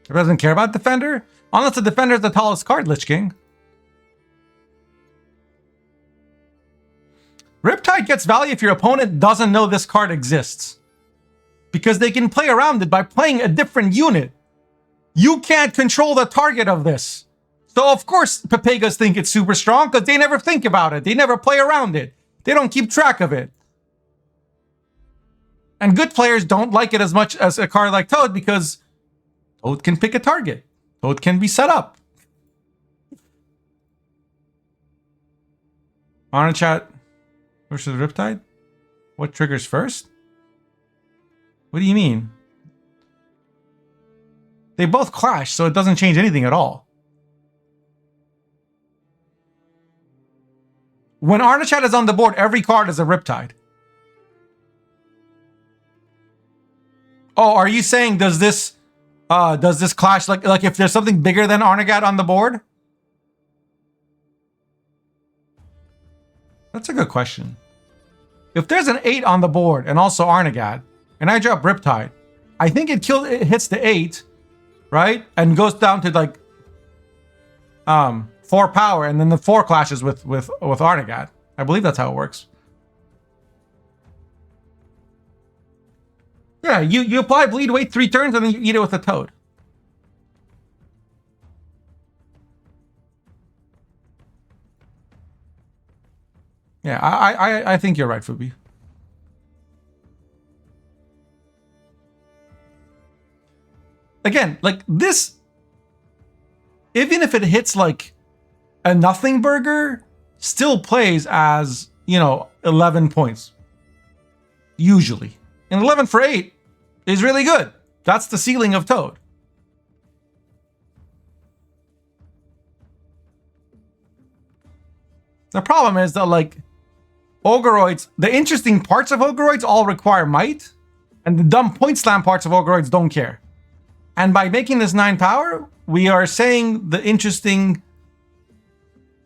It doesn't care about Defender? Unless the Defender is the tallest card, Lich King. Riptide gets value if your opponent doesn't know this card exists. Because they can play around it by playing a different unit. You can't control the target of this. So of course Papegas think it's super strong because they never think about it. They never play around it. They don't keep track of it. And good players don't like it as much as a card like Toad because Toad can pick a target. Toad can be set up. Honor chat versus Riptide? What triggers first? What do you mean? They both clash, so it doesn't change anything at all. When Arnachat is on the board, every card is a Riptide. Oh, are you saying does this clash like if there's something bigger than Arnachat on the board? That's a good question. If there's an 8 on the board and also Arnachat, and I drop Riptide, I think it hits the 8, right? And goes down to like 4 power, and then the 4 clashes with Arnachat. I believe that's how it works. Yeah, you apply bleed, wait 3 turns, and then you eat it with a toad. Yeah, I think you're right, Fubi. Again, like this, even if it hits like a nothing burger, still plays as, 11 points. Usually. And 11 for 8 is really good. That's the ceiling of Toad. The problem is that, like, Ogreoids, the interesting parts of Ogreoids all require might, and the dumb point slam parts of Ogreoids don't care. And by making this 9 power, we are saying the interesting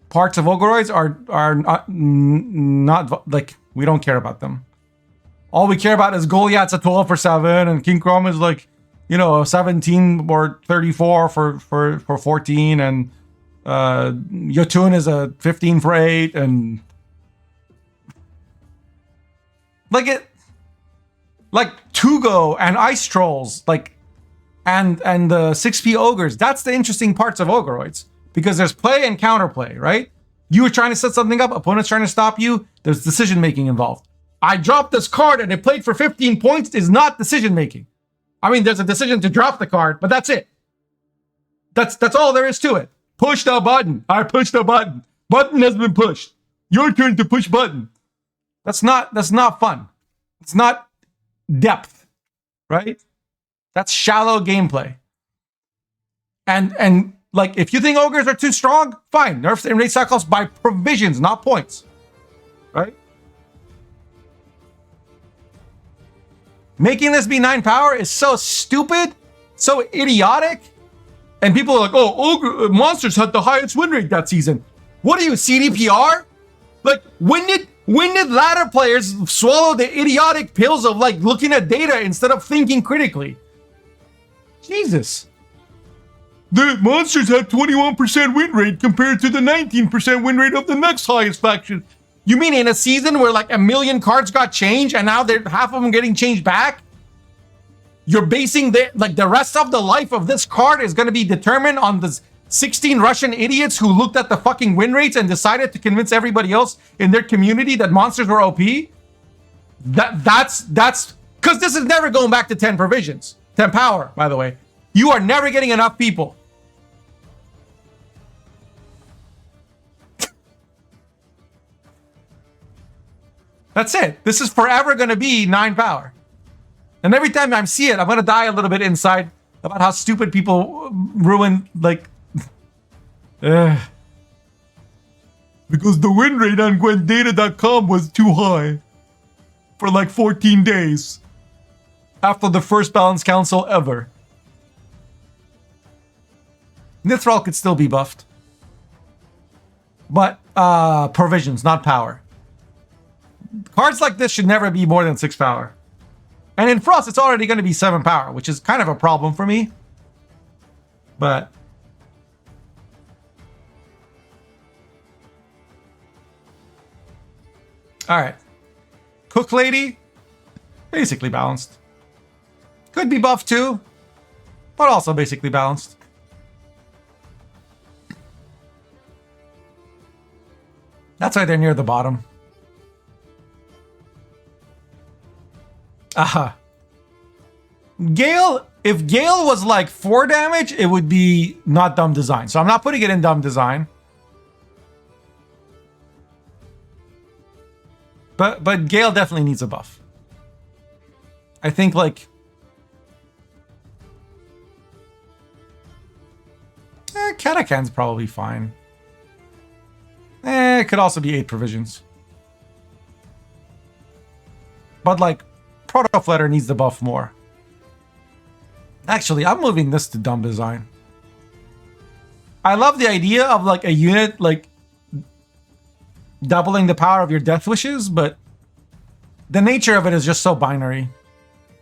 parts of Ogreoids are not like, we don't care about them. All we care about is Goliath's a 12 for 7, and King Chrome is like, 17 or 34 for 14, and Yotun is a 15 for 8, and like Tugo and Ice Trolls, like, and the 6P Ogres, that's the interesting parts of Ogreoids, because there's play and counterplay, right? You were trying to set something up, opponent's trying to stop you, there's decision making involved. I dropped this card and it played for 15 points is not decision making. I mean, there's a decision to drop the card, but that's it. That's all there is to it. Push the button. I pushed the button. Button has been pushed. Your turn to push button. That's not fun. It's not depth, right? That's shallow gameplay. And like, if you think Ogres are too strong, fine. Nerfs and raid cycles by provisions, not points, right? Making this be 9 power is so stupid, so idiotic. And people are like, oh, Ogre monsters had the highest win rate that season. What are you, CDPR? Like, when did ladder players swallow the idiotic pills of like looking at data instead of thinking critically? Jesus. The monsters had 21% win rate compared to the 19% win rate of the next highest faction. You mean in a season where like 1 million cards got changed and now they're half of them getting changed back? You're basing the rest of the life of this card is going to be determined on the 16 Russian idiots who looked at the fucking win rates and decided to convince everybody else in their community that monsters were OP? That's because this is never going back to 10 provisions. 10 power, by the way. You are never getting enough people. That's it. This is forever going to be 9 power. And every time I see it, I'm going to die a little bit inside about how stupid people ruin, like... because the win rate on GwentData.com was too high for like 14 days after the first Balance Council ever. Nithral could still be buffed. But provisions, not power. Cards like this should never be more than 6 power. And in Frost, it's already going to be 7 power, which is kind of a problem for me. But... Alright. Cook Lady, basically balanced. Could be buffed too, but also basically balanced. That's why they're near the bottom. Aha. Gale, if Gale was like 4 damage, it would be not dumb design. So I'm not putting it in dumb design. But Gale definitely needs a buff. I think like Catacan's probably fine. It could also be 8 provisions. But like, Protofletter needs the buff more. Actually, I'm moving this to dumb design. I love the idea of like a unit like doubling the power of your death wishes, but the nature of it is just so binary.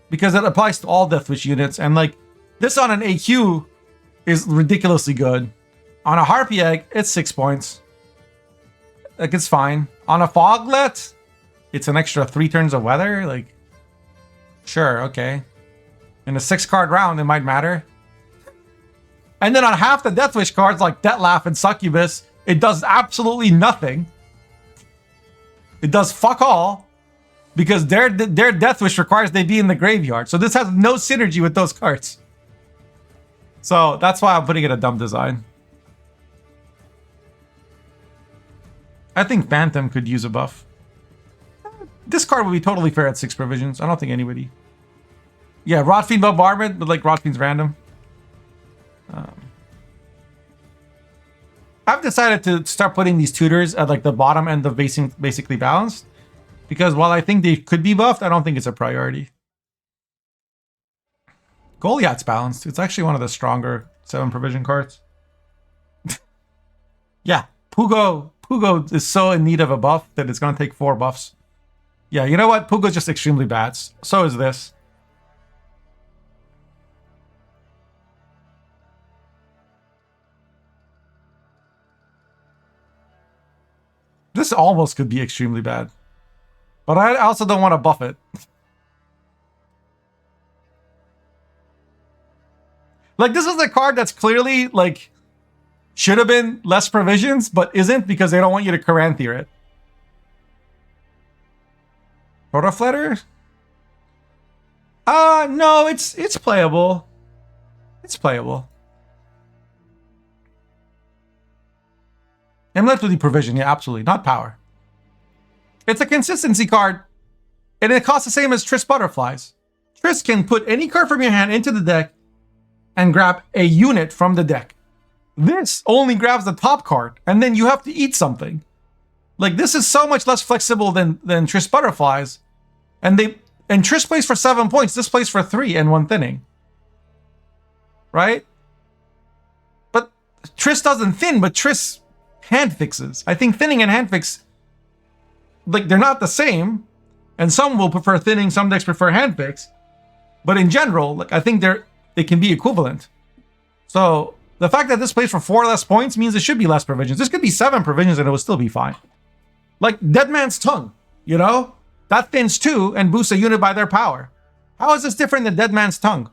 Because it applies to all death wish units, and like this on an AQ is ridiculously good. On a Harpy Egg, it's 6 points. Like, it's fine. On a Foglet, it's an extra 3 turns of weather. Like, sure, okay. In a 6-card round, it might matter. And then on half the Death Wish cards, like Deathlaf and Succubus, it does absolutely nothing. It does fuck all, because their Death Wish requires they be in the graveyard. So this has no synergy with those cards. So that's why I'm putting it a dumb design. I think Phantom could use a buff. This card would be totally fair at 6 provisions. I don't think anybody... Yeah, Rotfiend Bombardment, but like Rotfiend's random. I've decided to start putting these tutors at like the bottom end of basically balanced. Because while I think they could be buffed, I don't think it's a priority. Goliath's balanced. It's actually one of the stronger 7 provision cards. Yeah, Pugo is so in need of a buff that it's going to take 4 buffs. Yeah, you know what? Pugo's just extremely bad. So is this. This almost could be extremely bad. But I also don't want to buff it. Like, this is a card that's clearly, like, should have been less provisions, but isn't because they don't want you to Caranthier it. Protofletter? No, it's playable. It's playable. I'm left with the provision, yeah, absolutely. Not power. It's a consistency card, and it costs the same as Triss Butterflies. Triss can put any card from your hand into the deck and grab a unit from the deck. This only grabs the top card, and then you have to eat something. Like, this is so much less flexible than Triss Butterflies. And Triss plays for 7 points. This plays for 3 and 1 thinning. Right? But Triss doesn't thin, but Triss hand fixes. I think thinning and hand fix, like, they're not the same. And some will prefer thinning, some decks prefer hand fix. But in general, like, I think they can be equivalent. So the fact that this plays for 4 less points means it should be less provisions. This could be 7 provisions and it would still be fine. Like Dead Man's Tongue, you know? That thins 2 and boosts a unit by their power. How is this different than Dead Man's Tongue?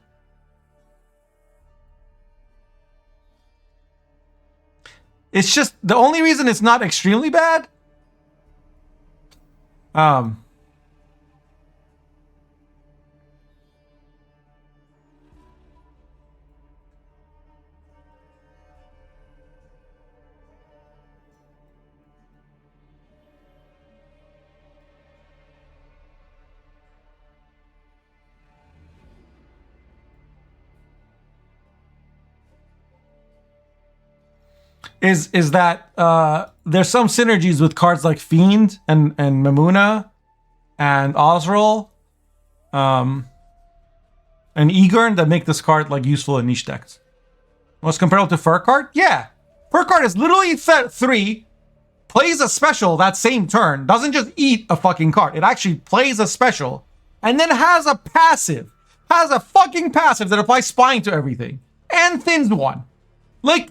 It's just, the only reason it's not extremely bad, is that there's some synergies with cards like Fiend and Mamuna and Osril and Egern that make this card like useful in niche decks. What's comparable to Fur Card? Yeah. Fur Card is literally 3, plays a special that same turn, doesn't just eat a fucking card. It actually plays a special and then has a passive. Has a fucking passive that applies spine to everything and thins 1. Like,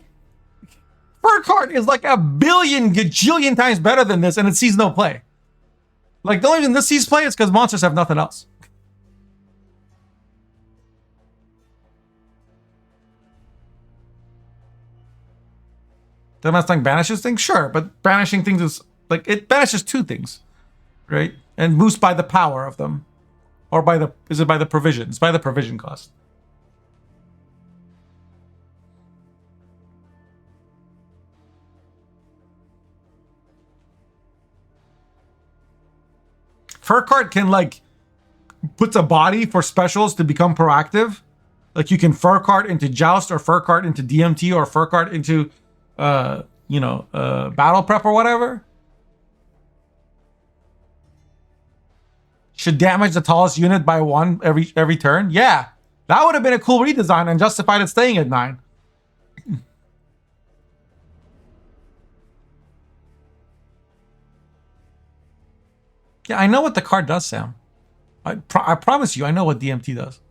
Fur Card is like a billion gajillion times better than this, and it sees no play. Like, the only reason this sees play is because monsters have nothing else. Dead Man's Tongue banishes things? Sure, but banishing things is, like, it banishes 2 things, right? And boosts by the power of them. Or by the, is it by the provision? It's by the provision cost. Fur Card can, like, puts a body for specials to become proactive. Like you can fur cart into Joust or fur cart into DMT or fur cart into, battle prep or whatever. Should damage the tallest unit by 1 every turn. Yeah, that would have been a cool redesign and justified it staying at 9. Yeah, I know what the card does, Sam. I promise you, I know what DMT does.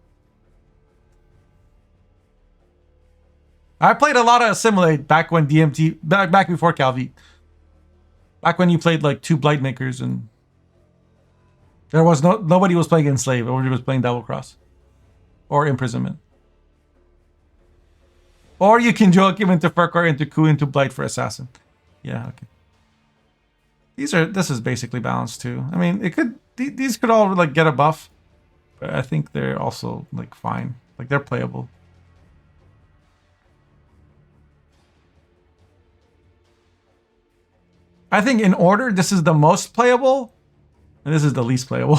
I played a lot of Assimilate back when DMT, back before Calvi. Back when you played like 2 Blightmakers and there was nobody was playing Enslave. Everybody was playing Double Cross or Imprisonment. Or you can Joachim into Furkar, into Ku, into Blight for Assassin. Yeah, okay. This is basically balanced too. I mean, these could all like get a buff, but I think they're also like fine. Like they're playable. I think in order, this is the most playable, and this is the least playable.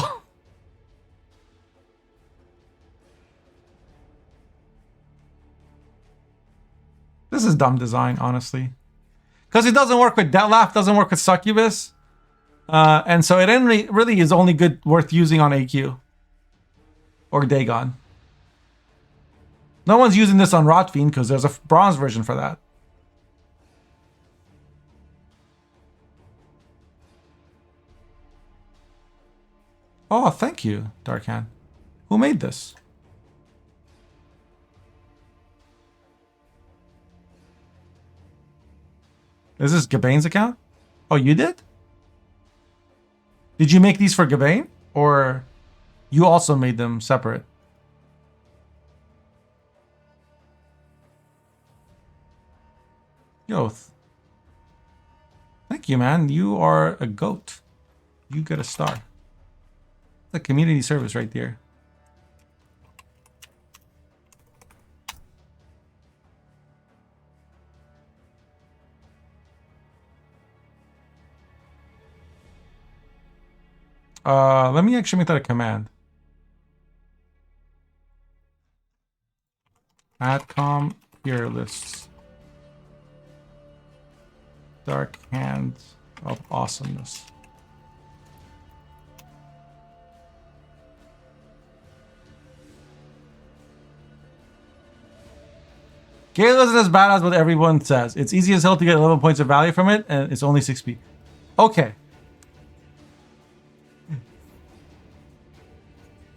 This is dumb design, honestly. Because it doesn't work with Detlaf, doesn't work with Succubus. And so it really is only worth using on AQ. Or Dagon. No one's using this on Rotfiend because there's a bronze version for that. Oh, thank you, Darkhand. Who made this? Is this Gabane's account? Oh, you did? Did you make these for Gabane? Or you also made them separate? Yo. Thank you, man. You are a goat. You get a star. The community service right there. Let me actually make that a command. Adcom TIERLIST. Dark Hands of Awesomeness. Gale isn't as bad as what everyone says. It's easy as hell to get 11 points of value from it, and it's only 6p. Okay.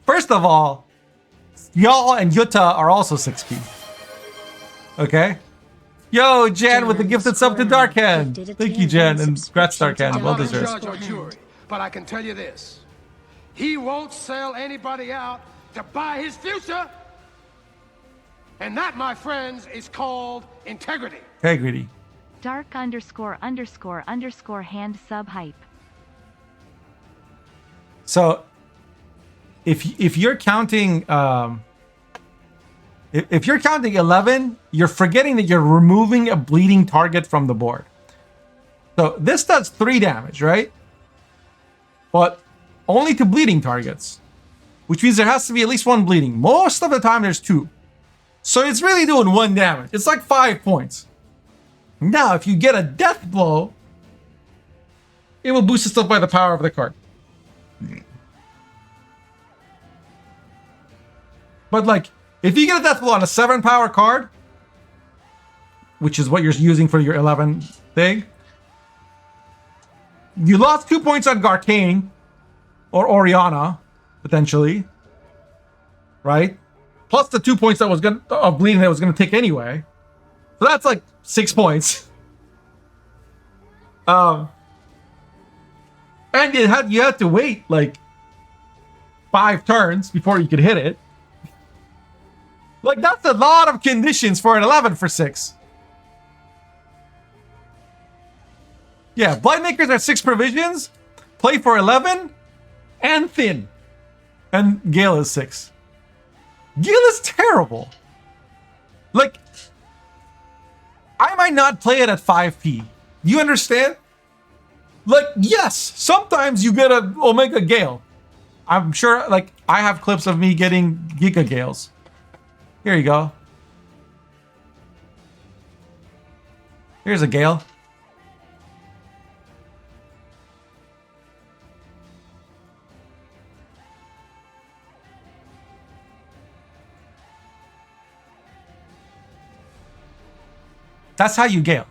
First of all, y'all and Yuta are also 6p. Okay? Yo, Jan with the gifted sub to Darkhand. Thank you, Jan, and congrats, Darkhand. Well deserved. But I can tell you this. He won't sell anybody out to buy his future. And that, my friends, is called integrity. Integrity. Dark ___ hand sub hype. So, if you're counting, if you're counting 11, you're forgetting that you're removing a bleeding target from the board. So this does 3 damage, right? But only to bleeding targets, which means there has to be at least 1 bleeding. Most of the time, there's 2. So it's really doing 1 damage. It's like 5 points. Now, if you get a death blow, it will boost itself by the power of the card. But like, if you get a death blow on a 7 power card, which is what you're using for your 11 thing, you lost 2 points on Garcane or Oriana, potentially, right? Plus the 2 points that was of bleeding that was gonna take anyway. So that's like 6 points. And you had to wait like 5 turns before you could hit it. Like that's a lot of conditions for an 11 for 6. Yeah, Blightmakers are 6 provisions, play for 11, and thin. And Gale is 6. Gale is terrible. Like, I might not play it at 5p. You understand? Like, yes, sometimes you get a Omega Gale. I'm sure, like, I have clips of me getting Giga Gales. Here you go. Here's a Gale. That's how you Gale.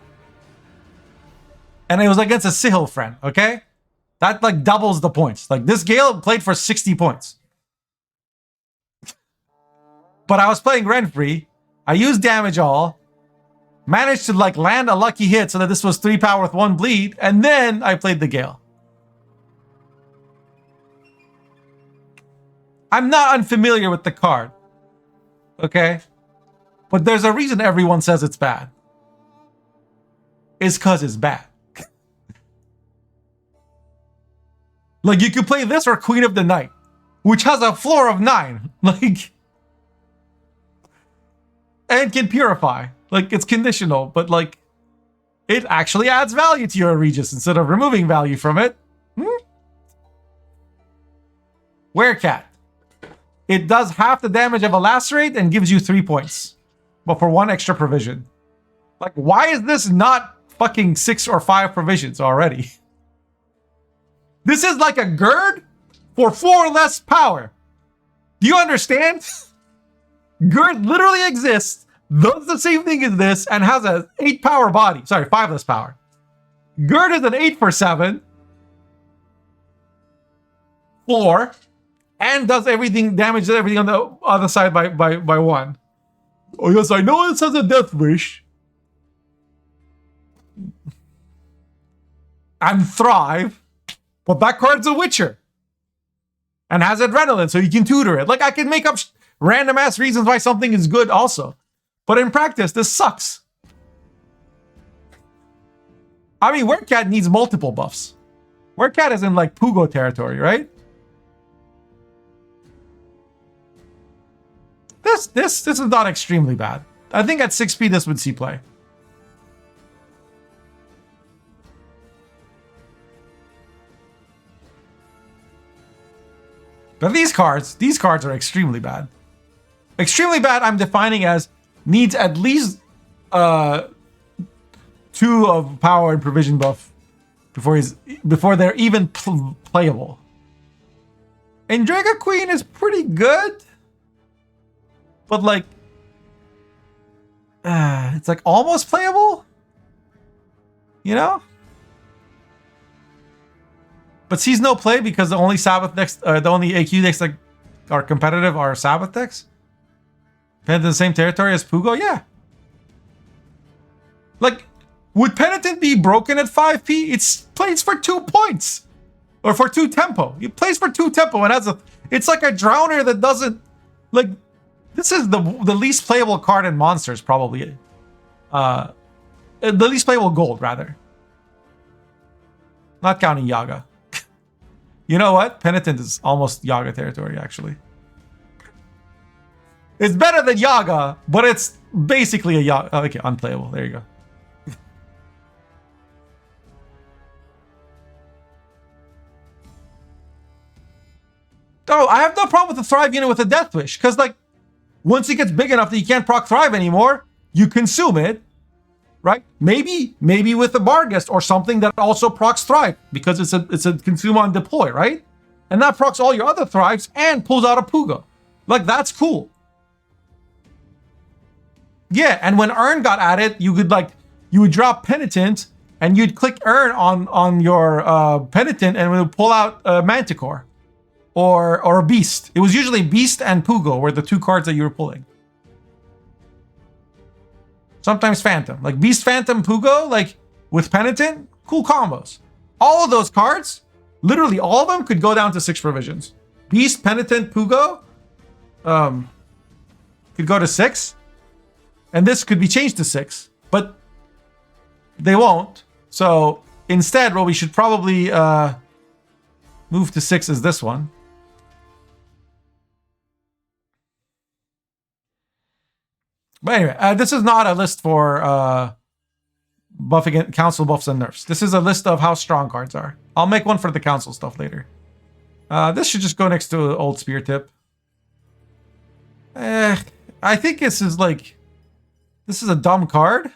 And it was against a Sihil friend, okay? That like doubles the points. Like this Gale played for 60 points. But I was playing rent-free. I used damage all. Managed to like land a lucky hit so that this was 3 power with 1 bleed. And then I played the Gale. I'm not unfamiliar with the card. Okay? But there's a reason everyone says it's bad. It's because it's bad. Like, you could play this or Queen of the Night, which has a floor of 9. Like, and can purify. Like, it's conditional, but like, it actually adds value to your Regis instead of removing value from it. Werecat. It does half the damage of a Lacerate and gives you 3 points, but for 1 extra provision. Like, why is this not fucking 6 or 5 provisions already? This is like a Gird for 4 less power. Do you understand? Gird literally exists, does the same thing as this, and has a 8 power body. Sorry, 5 less power. Gird is an 8 for 7. 4. And does everything, damages everything on the other side by 1. Oh yes, I know it says a Death Wish. And Thrive. But that card's a Witcher. And has Adrenaline, so you can tutor it. Like, I can make up random ass reasons why something is good also. But in practice, this sucks. I mean, Werecat needs multiple buffs. Werecat is in like Pugo territory, right? This is not extremely bad. I think at 6p this would see play. But these cards are extremely bad. Extremely bad I'm defining as needs at least 2 of power and provision buff before they're even playable. And Draga Queen is pretty good. But like it's like almost playable. You know? But sees no play because the only Sabbath decks, the only AQ decks that are competitive are Sabbath decks. Penitent in the same territory as Pugo, yeah. Like, would Penitent be broken at 5p? It plays for 2 points. Or for 2 tempo. It plays for 2 tempo and has it's like a Drowner that doesn't, like, this is the least playable card in Monsters, probably. The least playable gold, rather. Not counting Yaga. You know what? Penitent is almost Yaga territory, actually. It's better than Yaga, but it's basically a Yaga. Oh, okay, unplayable. There you go. Oh, I have no problem with the Thrive unit with a Death Wish, because like, once it gets big enough that you can't proc Thrive anymore, you consume it, right? Maybe with a Barghest or something that also procs Thrive, because it's a consume on deploy, right? And that procs all your other Thrives and pulls out a Pugo. Like, that's cool. Yeah, and when Urn got added, you would drop Penitent and you'd click Urn on your Penitent and it would pull out Manticore or a Beast. It was usually Beast and Pugo were the 2 cards that you were pulling. Sometimes Phantom. Like Beast, Phantom, Pugo, like with Penitent, cool combos. All of those cards, literally all of them could go down to 6 provisions. Beast, Penitent, Pugo could go to 6. And this could be changed to 6. But they won't. So instead, what we should probably move to 6 is this one. But anyway, this is not a list for buff against council buffs and nerfs. This is a list of how strong cards are. I'll make one for the council stuff later. This should just go next to Old Spear Tip. I I think this is like, this is a dumb card.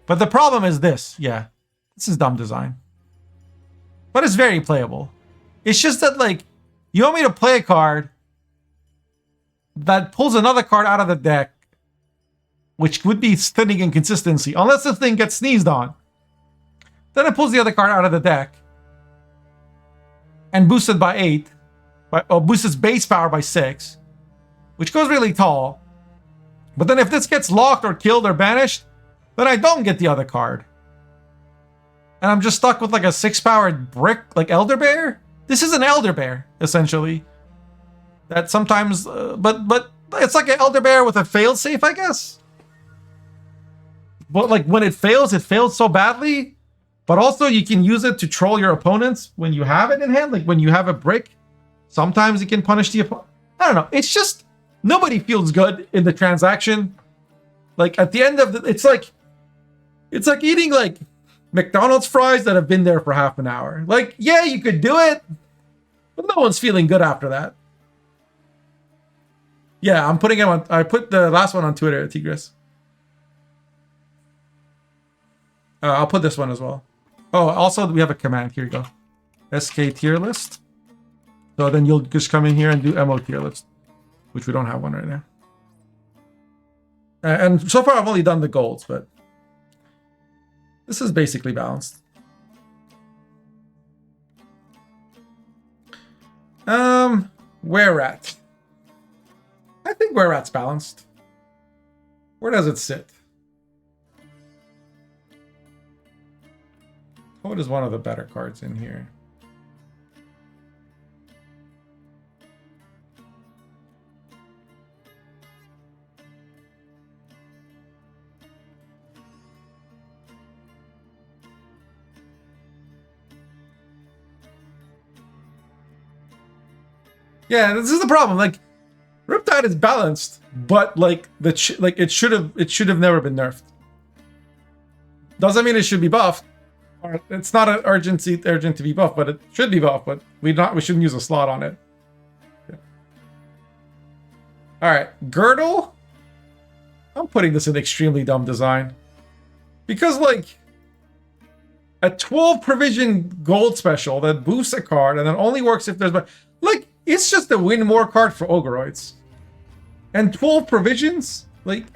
But the problem is this. Yeah, this is dumb design. But it's very playable. It's just that, like, you want me to play a card that pulls another card out of the deck, which would be thinning inconsistency, unless the thing gets sneezed on. Then it pulls the other card out of the deck and boosts it by 8, or boosts its base power by 6, which goes really tall. But then if this gets locked or killed or banished, then I don't get the other card. And I'm just stuck with like a 6-powered brick, like Elder Bear. This is an Elder Bear, essentially. That sometimes, but it's like an Elder Bear with a failsafe, I guess. But like when it fails so badly. But also you can use it to troll your opponents when you have it in hand. Like when you have a brick, sometimes you can punish the opponent. I don't know. It's just, nobody feels good in the transaction. Like at the end of the, it's like eating like McDonald's fries that have been there for half an hour. Like, yeah, you could do it, but no one's feeling good after that. Yeah, I'm putting him on, I put the last one on Twitter, Tigris. I'll put this one as well. Oh, also we have a command. Here you go. SK tier list. So then you'll just come in here and do MO tier list, which we don't have one right now. And so far I've only done the golds, but this is basically balanced. Where rat? I think where rat's balanced. Where does it sit? What is one of the better cards in here? Yeah, this is the problem. Like, Riptide is balanced, but like it should have never been nerfed. Doesn't mean it should be buffed. Or it's not an urgent to be buffed, but it should be buffed. But we shouldn't use a slot on it. Yeah. All right, Girdle. I'm putting this in extremely dumb design because like a 12 provision gold special that boosts a card and then only works if there's like it's just a win more card for Ogeroids. And 12 provisions? Like,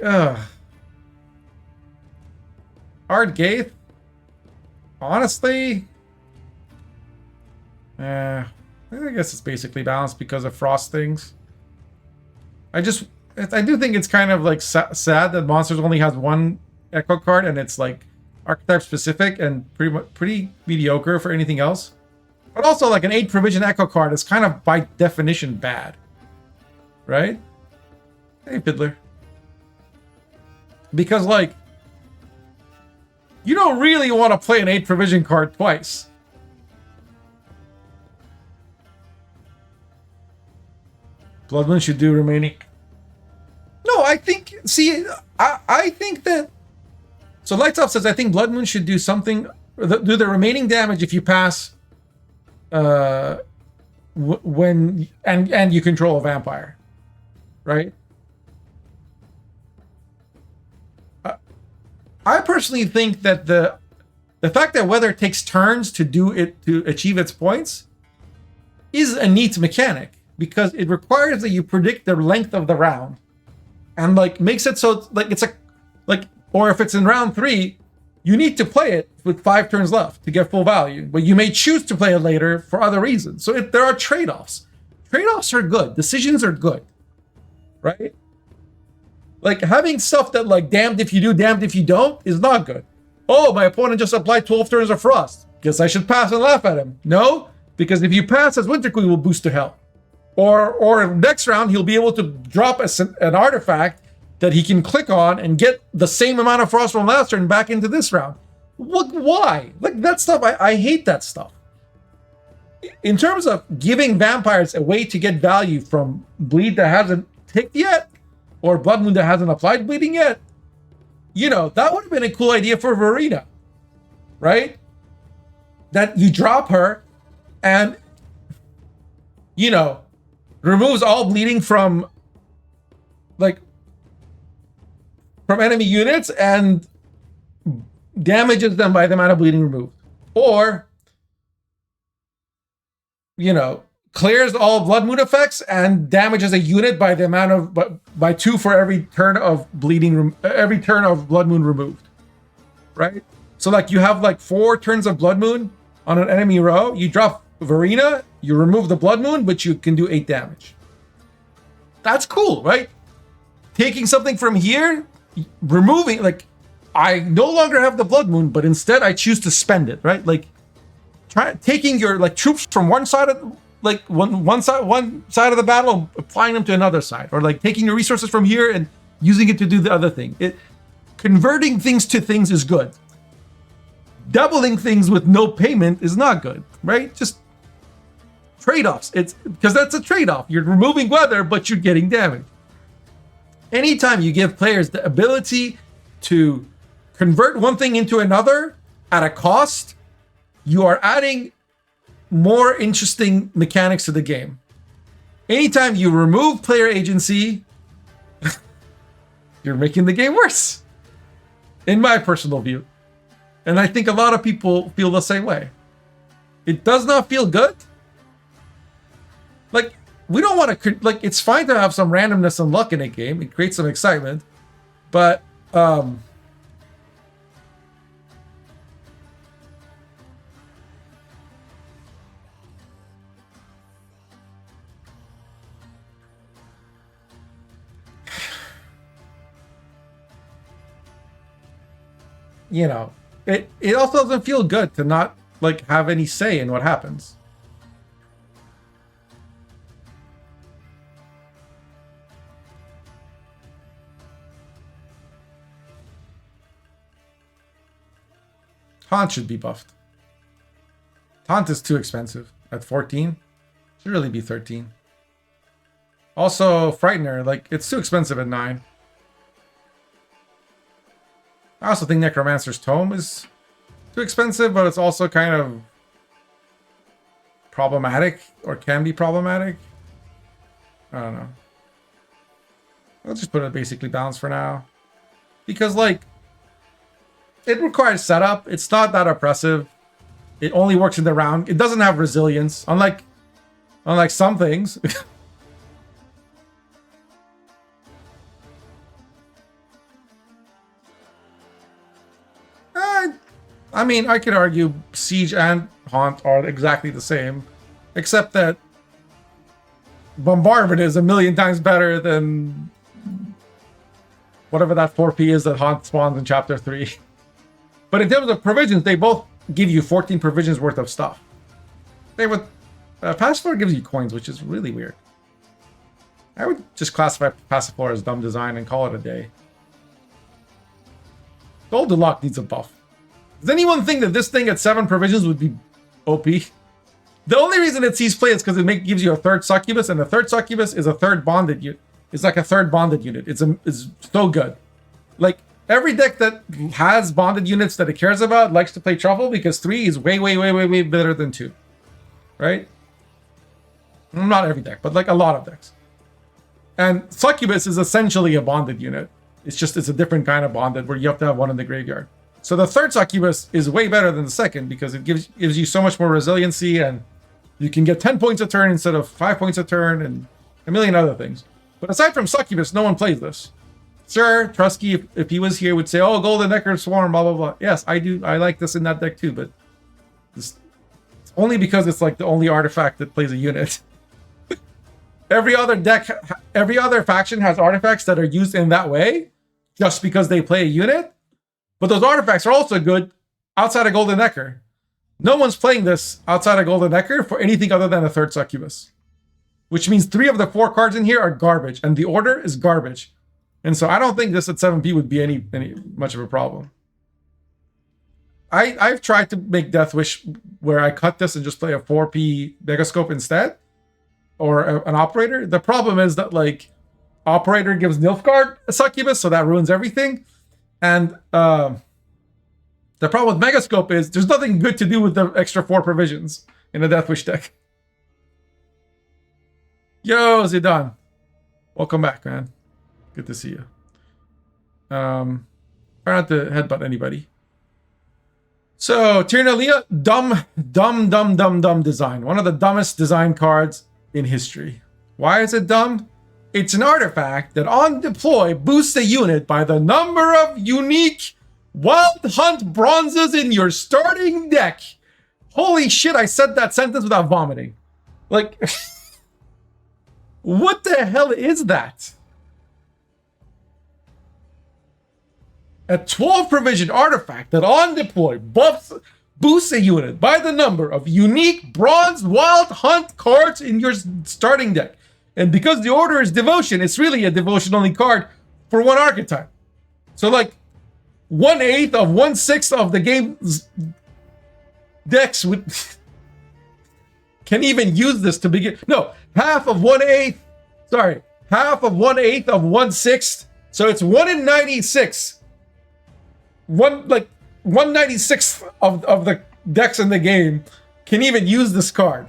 Ard Gaith? Honestly? I guess it's basically balanced because of Frost things. I do think it's kind of like sad that Monsters only has one Echo card and it's like archetype specific and pretty mediocre for anything else. But also like an 8 provision Echo card is kind of by definition bad. Right? Hey, Fiddler. Because, like, you don't really want to play an 8 provision card twice. Blood Moon should do remaining. No, I think, see, I think that, so Lights Off says, I think Blood Moon should do something, do the remaining damage if you pass, when, and you control a vampire. Right? I personally think that the fact that Weather takes turns to do it to achieve its points is a neat mechanic because it requires that you predict the length of the round and like makes it so like it's or if it's in round 3, you need to play it with 5 turns left to get full value, but you may choose to play it later for other reasons. So there are trade-offs. Trade-offs are good. Decisions are good, right? Like, having stuff that, like, damned if you do, damned if you don't, is not good. Oh, my opponent just applied 12 turns of Frost. Guess I should pass and laugh at him. No, because if you pass, his Winter Queen will boost to hell. Or next round, he'll be able to drop an artifact that he can click on and get the same amount of Frost from last turn back into this round. Look, why? Like, that stuff, I hate that stuff. In terms of giving vampires a way to get value from bleed that hasn't ticked yet, or Blood Moon that hasn't applied bleeding yet, you know, that would have been a cool idea for Verena, right? That you drop her and, you know, removes all bleeding from enemy units and damages them by the amount of bleeding removed. Or, clears all blood moon effects and damages a unit by the amount of by 2 for every turn of every turn of blood moon removed. Right? So like you have like 4 turns of blood moon on an enemy row, you drop Verena, you remove the blood moon, but you can do 8 damage. That's cool, right? Taking something from here, removing, like, I no longer have the blood moon, but instead I choose to spend it, right? Like, taking your like troops from one side of one side of the battle, applying them to another side, or like taking your resources from here and using it to do the other thing. Converting things to things is good. Doubling things with no payment is not good, right? Just trade-offs. It's because that's a trade-off. You're removing weather, but you're getting damage. Anytime you give players the ability to convert one thing into another at a cost, you are adding more interesting mechanics to the game. Anytime you remove player agency, you're making the game worse, in my personal view. And I think a lot of people feel the same way. It does not feel good. Like, we don't want to, like, it's fine to have some randomness and luck in a game. It creates some excitement. But, it also doesn't feel good to not like have any say in what happens. Taunt should be buffed. Taunt is too expensive at 14. Should really be 13. Also, Frightener, like, it's too expensive at 9. I also think Necromancer's Tome is too expensive, but it's also kind of problematic, or can be problematic. I don't know. I'll just put it basically balanced for now. Because, like, it requires setup. It's not that oppressive. It only works in the round. It doesn't have resilience, unlike some things. I mean, I could argue Siege and Haunt are exactly the same, except that Bombardment is a million times better than whatever that 4P is that Haunt spawns in Chapter 3. But in terms of provisions, they both give you 14 provisions worth of stuff. They would Passiflora gives you coins, which is really weird. I would just classify Passiflora as dumb design and call it a day. Gold Deluxe needs a buff. Does anyone think that this thing at 7 provisions would be OP? The only reason it sees play is because it gives you a 3rd Succubus, and the 3rd Succubus is a 3rd bonded unit. It's like a 3rd bonded unit. It's so good. Like, every deck that has bonded units that it cares about likes to play Truffle, because 3 is way, way, way, way, way better than 2. Right? Not every deck, but like a lot of decks. And Succubus is essentially a bonded unit. It's a different kind of bonded where you have to have one in the graveyard. So the 3rd Succubus is way better than the 2nd because it gives you so much more resiliency, and you can get 10 points a turn instead of 5 points a turn, and a million other things. But aside from Succubus, no one plays this. Sir, Trusky, if he was here, would say, oh, Golden Necker Swarm, blah, blah, blah. Yes, I do. I like this in that deck too, but it's only because it's like the only artifact that plays a unit. Every other faction has artifacts that are used in that way just because they play a unit. But those artifacts are also good outside of Golden Necker. No one's playing this outside of Golden Necker for anything other than a 3rd Succubus. Which means 3 of the 4 cards in here are garbage, and the order is garbage. And so I don't think this at 7P would be any much of a problem. I've tried to make Death Wish where I cut this and just play a 4P Megascope instead. Or an Operator. The problem is that, like, Operator gives Nilfgaard a Succubus, so that ruins everything. And the problem with Megascope is there's nothing good to do with the extra 4 provisions in a Death Wish deck. Yo, Zidane. Welcome back, man. Good to see you. Try not to headbutt anybody. So, Tyrannalia, dumb design. One of the dumbest design cards in history. Why is it dumb? It's an artifact that on deploy boosts a unit by the number of unique Wild Hunt bronzes in your starting deck. Holy shit, I said that sentence without vomiting. Like, what the hell is that? A 12 provision artifact that on deploy boosts a unit by the number of unique bronze Wild Hunt cards in your starting deck. And because the order is devotion, it's really a devotion only card for one archetype. So like 1/8 of 1/6 of the game's decks would can even use this to begin. No, half of 1/8. Sorry, half of 1/8 of 1/6. So it's 1 in 96. 1/96 of the decks in the game can even use this card.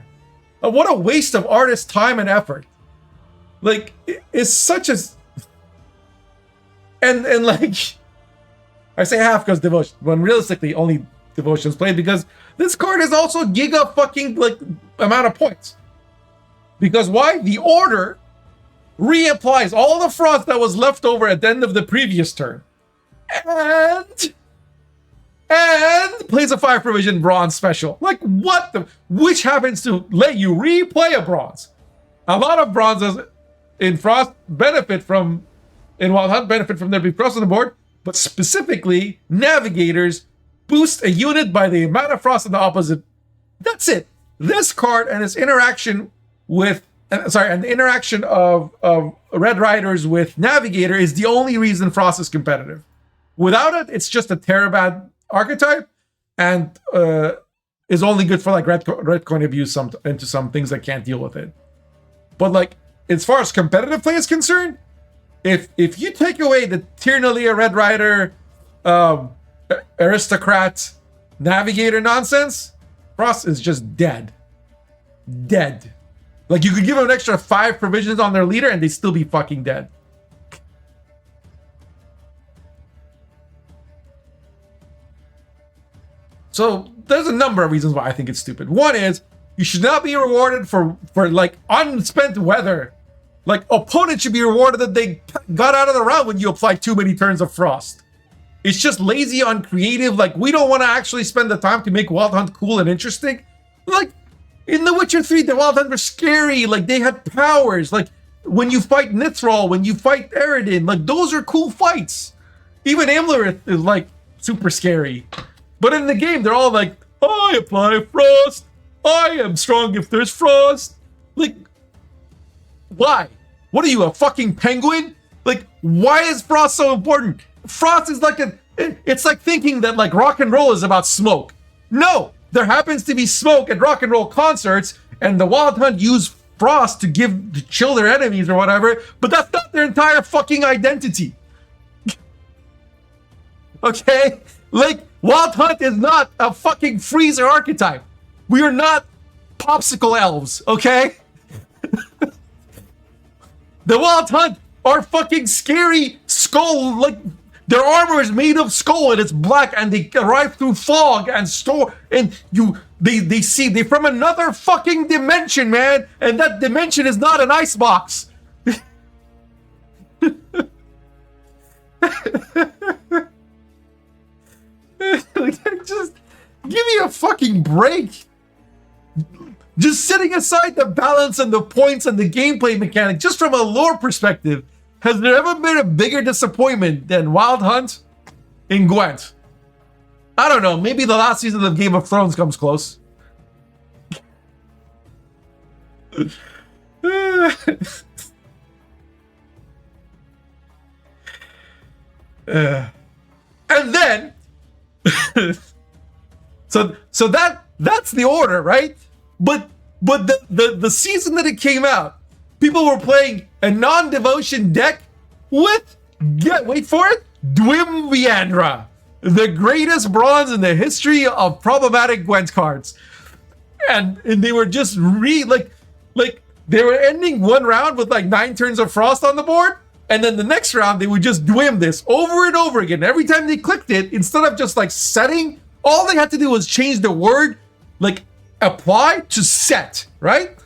What a waste of artist time and effort. Like, it's such a... And like... I say half because devotion, when realistically only devotion's played, because this card is also giga fucking, like, amount of points. Because why? The order reapplies all the frost that was left over at the end of the previous turn. And plays a 5 provision bronze special. Like, what the... Which happens to let you replay a bronze. A lot of bronzes in Frost benefit from... In Wild Hunt benefit from there being frost on the board. But specifically, Navigators boost a unit by the amount of frost in the opposite. That's it. This card and its interaction with... and the interaction of Red Riders with Navigator is the only reason Frost is competitive. Without it, it's just a Terabad archetype, and is only good for like red coin abuse into some things that can't deal with it. But like, as far as competitive play is concerned, if you take away the Tyrannalia Red Rider, Aristocrat, Navigator nonsense, Frost is just dead. Dead. Like, you could give them an extra 5 provisions on their leader and they'd still be fucking dead. So there's a number of reasons why I think it's stupid. One is you should not be rewarded for like unspent weather. Like, opponents should be rewarded that they got out of the round when you apply too many turns of frost. It's just lazy, uncreative. Like, we don't want to actually spend the time to make Wild Hunt cool and interesting. Like, in The Witcher 3, the Wild Hunt were scary. Like, they had powers. Like, when you fight Nithral, when you fight Eredin, like, those are cool fights. Even Amlerith is, like, super scary. But in the game, they're all like, I apply frost. I am strong if there's frost. Like, why? What are you, a fucking penguin? Like, why is frost so important? Frost is like it's like thinking that like rock and roll is about smoke. No, there happens to be smoke at rock and roll concerts, and the Wild Hunt use frost to chill their enemies or whatever, but that's not their entire fucking identity. Okay? Like, Wild Hunt is not a fucking freezer archetype. We are not popsicle elves, okay? The Wild Hunt are fucking scary skull, like, their armor is made of skull and it's black, and they arrive through fog and they're from another fucking dimension, man, and that dimension is not an icebox. Just give me a fucking break. Just setting aside the balance and the points and the gameplay mechanic, just from a lore perspective, has there ever been a bigger disappointment than Wild Hunt in Gwent? I don't know. Maybe the last season of Game of Thrones comes close. And then so that's the order, right? But the season that it came out, people were playing a non-devotion deck with, wait for it, Dwimviandra, the greatest bronze in the history of problematic Gwent cards. And they were just like they were ending one round with like 9 turns of Frost on the board, and then the next round they would just dwim this over and over again. Every time they clicked it, instead of just like setting, all they had to do was change the word like apply to set, right?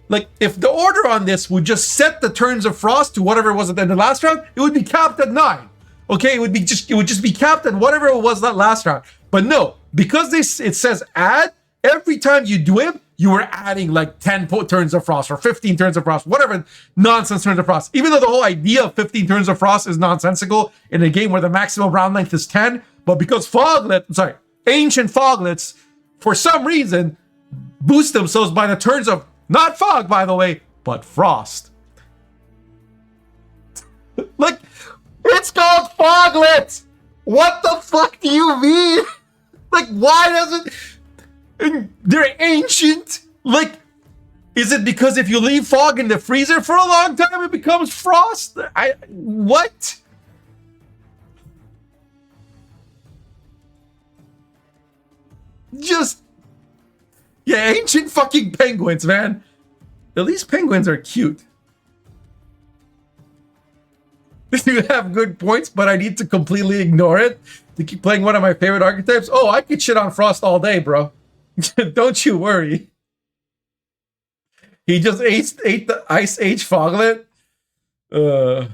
Like if the order on this would just set the turns of Frost to whatever it was at the end of the last round, it would be capped at 9. Okay, it would just be capped at whatever it was that last round. But no, because it says add, every time you dwim, you were adding like 10 turns of Frost or 15 turns of Frost, whatever nonsense turns of Frost. Even though the whole idea of 15 turns of Frost is nonsensical in a game where the maximum round length is 10, but because ancient foglets, for some reason, boost themselves by the turns of, not fog, by the way, but Frost. Like, it's called foglet! What the fuck do you mean? Like, why doesn't... They're ancient. Like, is it because if you leave fog in the freezer for a long time, it becomes frost? What? Just, yeah, ancient fucking penguins, man. At least penguins are cute. You have good points, but I need to completely ignore it to keep playing one of my favorite archetypes. Oh, I could shit on Frost all day, bro. Don't you worry. He just ate the Ice Age Foglet. And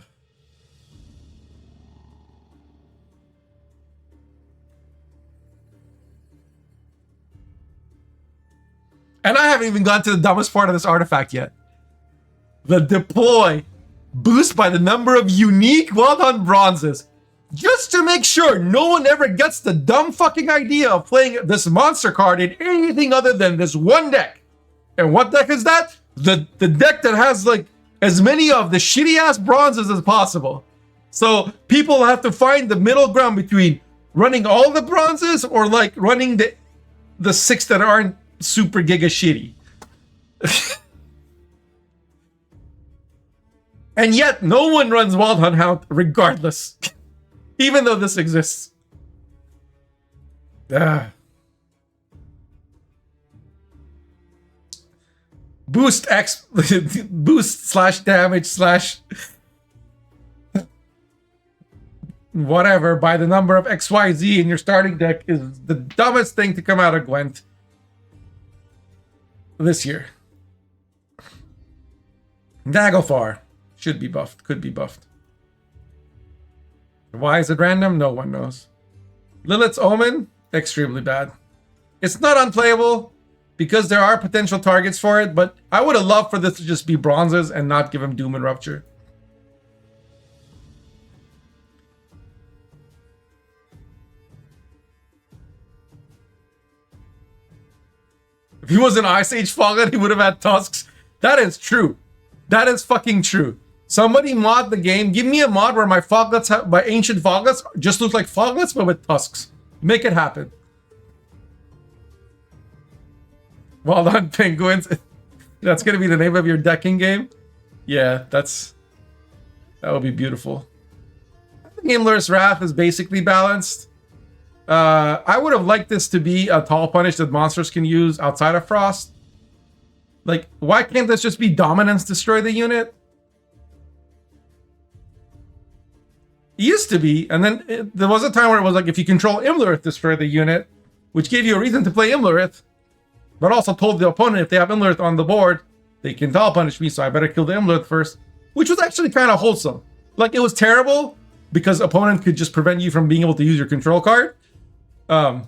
I haven't even gone to the dumbest part of this artifact yet. The deploy boost by the number of unique well-done bronzes. Just to make sure no one ever gets the dumb fucking idea of playing this monster card in anything other than this one deck. And what deck is that? The deck that has like as many of the shitty ass bronzes as possible. So people have to find the middle ground between running all the bronzes or like running the 6 that aren't super giga shitty. And yet no one runs Wild Hunt Hound regardless. Even though this exists. Boost X boost slash damage slash whatever by the number of XYZ in your starting deck is the dumbest thing to come out of Gwent this year. Naglfar should be buffed, could be buffed. Why is it random? No one knows. Lilith's Omen, extremely bad. It's not unplayable because there are potential targets for it, but I would have loved for this to just be bronzes and not give him Doom and Rupture. If he was an Ice Age Foglet, he would have had tusks. That is true. That is fucking true. Somebody mod the game. Give me a mod where my foglets, my ancient foglets, just look like foglets but with tusks. Make it happen. Well done, penguins. That's gonna be the name of your decking game. Yeah, that would be beautiful. I think Imler's Wrath is basically balanced. I would have liked this to be a tall punish that monsters can use outside of Frost. Like, why can't this just be Dominance destroy the unit? It used to be, and then there was a time where it was like, if you control Imlerith, destroy the unit, which gave you a reason to play Imlerith, but also told the opponent if they have Imlerith on the board, they can tall punish me, so I better kill the Imlerith first, which was actually kind of wholesome. Like, it was terrible because opponent could just prevent you from being able to use your control card. But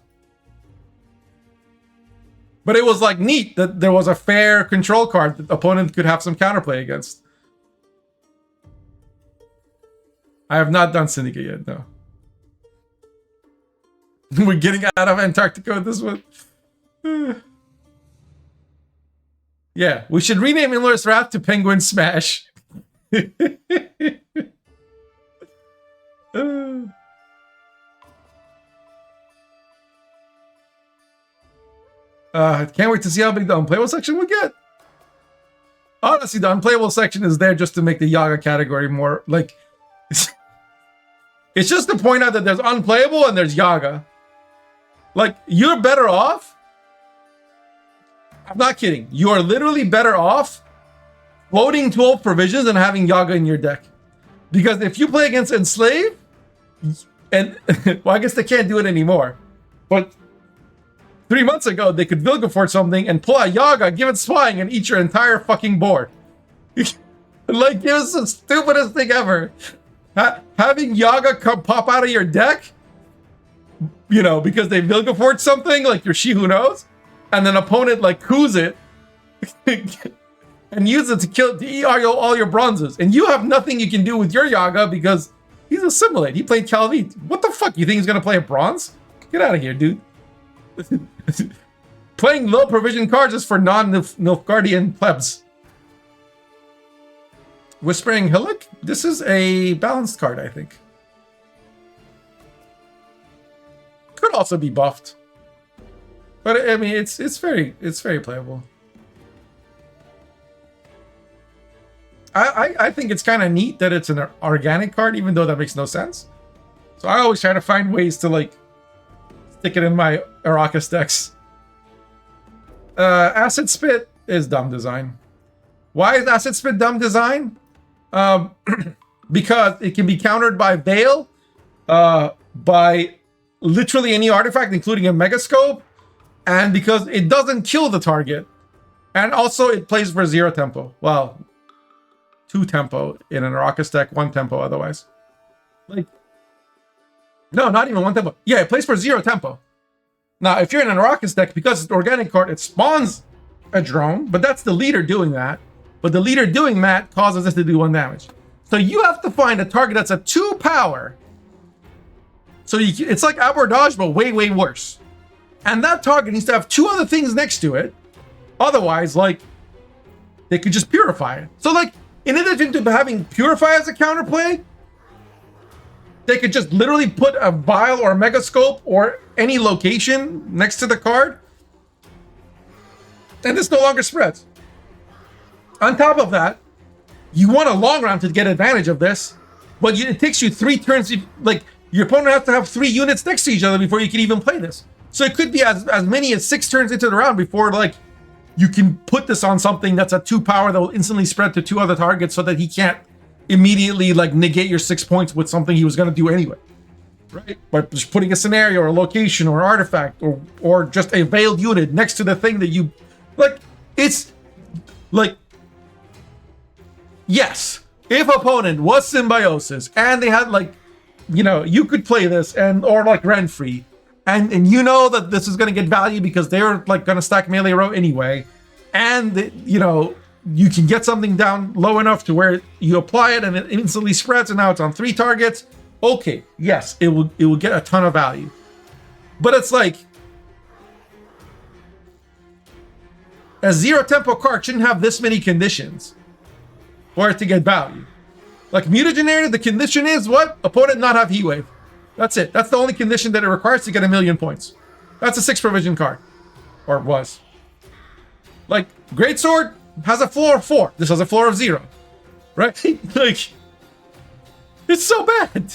it was like neat that there was a fair control card that the opponent could have some counterplay against. I have not done Syndicate yet, no. We're getting out of Antarctica with this one. Yeah, we should rename Imler's Wrath to Penguin Smash. Can't wait to see how big the unplayable section will get. Honestly, the unplayable section is there just to make the Yaga category more like... It's just to point out that there's unplayable and there's Yaga. Like, you're better off. I'm not kidding. You are literally better off floating 12 provisions and having Yaga in your deck. Because if you play against Enslave, and well, I guess they can't do it anymore. But 3 months ago, they could Vilgefort something and pull out Yaga, give it Spying, and eat your entire fucking board. Like, it was the stupidest thing ever. Having Yaga pop out of your deck, you know, because they Vilgefort something, like your She Who Knows, and then opponent, like, coos it, and use it to eat all your bronzes. And you have nothing you can do with your Yaga because he's Assimilate. He played Calvit. What the fuck? You think he's going to play a bronze? Get out of here, dude. Playing low provision cards is for non-Nilfgaardian plebs. Whispering Hillock? This is a balanced card, I think. Could also be buffed. But I mean, it's very playable. I think it's kind of neat that it's an organic card, even though that makes no sense. So I always try to find ways to, like, stick it in my Arrakis decks. Acid Spit is dumb design. Why is Acid Spit dumb design? Because it can be countered by Veil, by literally any artifact, including a Megascope, and because it doesn't kill the target. And also it plays for 0 tempo. Well, 2 tempo in an Arrakis deck, 1 tempo otherwise. Like, no, not even 1 tempo. Yeah, it plays for 0 tempo. Now, if you're in an Arrakis deck, because it's an organic card, it spawns a drone, but that's the leader doing that. But the leader doing that causes us to do 1 damage. So you have to find a target that's a 2 power. So it's like Abordage, but way, way worse. And that target needs to have 2 other things next to it. Otherwise, like, they could just purify it. So, like, in addition to having Purify as a counterplay, they could just literally put a Vial or a Megascope or any location next to the card. And this no longer spreads. On top of that, you want a long round to get advantage of this, but it takes you 3 turns. Like, your opponent has to have 3 units next to each other before you can even play this. So it could be as many as 6 turns into the round before, like, you can put this on something that's a 2 power that will instantly spread to 2 other targets so that he can't immediately, like, negate your 6 points with something he was going to do anyway. Right? By just putting a scenario or a location or artifact or just a veiled unit next to the thing that you... Like, it's... Like... Yes, if opponent was Symbiosis and they had, like, you know, you could play this or like Renfree, and you know that this is going to get value because they're, like, going to stack melee row anyway, and you know you can get something down low enough to where you apply it and it instantly spreads, and now it's on 3 targets. Okay, yes, it will get a ton of value, but it's like a 0 tempo card shouldn't have this many conditions for it to get value. Like Mutagenator, the condition is what? Opponent not have Heat Wave. That's it. That's the only condition that it requires to get 1,000,000 points. That's a 6 provision card. Or was. Like, Greatsword has a floor of 4. This has a floor of 0. Right? Like, it's so bad.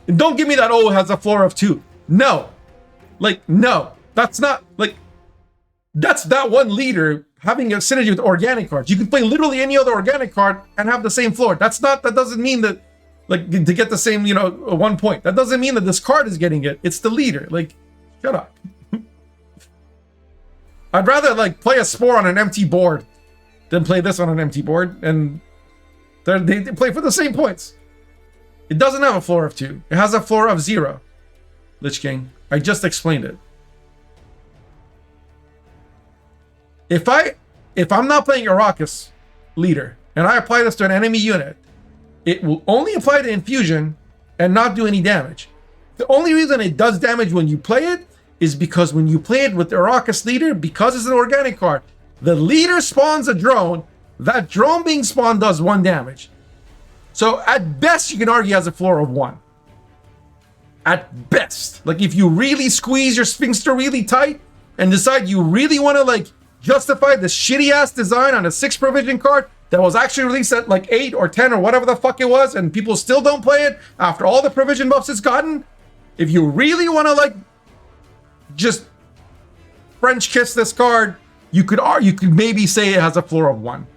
And don't give me that, oh, it has a floor of 2. No. Like, no. That's not, like, that's that one leader having a synergy with organic cards. You can play literally any other organic card and have the same floor. That doesn't mean that, like, to get the same, you know, 1 point. That doesn't mean that this card is getting it. It's the leader. Like, shut up. I'd rather, like, play a Spore on an empty board than play this on an empty board. And they play for the same points. It doesn't have a floor of 2. It has a floor of 0. Lich King. I just explained it. If I'm not playing Arrakis leader and I apply this to an enemy unit, it will only apply to infusion and not do any damage. The only reason it does damage when you play it is because when you play it with the Arrakis leader, because it's an organic card, the leader spawns a drone. That drone being spawned does 1 damage. So at best, you can argue it has a floor of 1. At best. Like, if you really squeeze your Sphinxter really tight and decide you really want to, like, justify the shitty ass design on a 6 provision card that was actually released at like 8 or 10 or whatever the fuck it was, and people still don't play it after all the provision buffs it's gotten. If you really want to, like, just French kiss this card you could maybe say it has a floor of 1.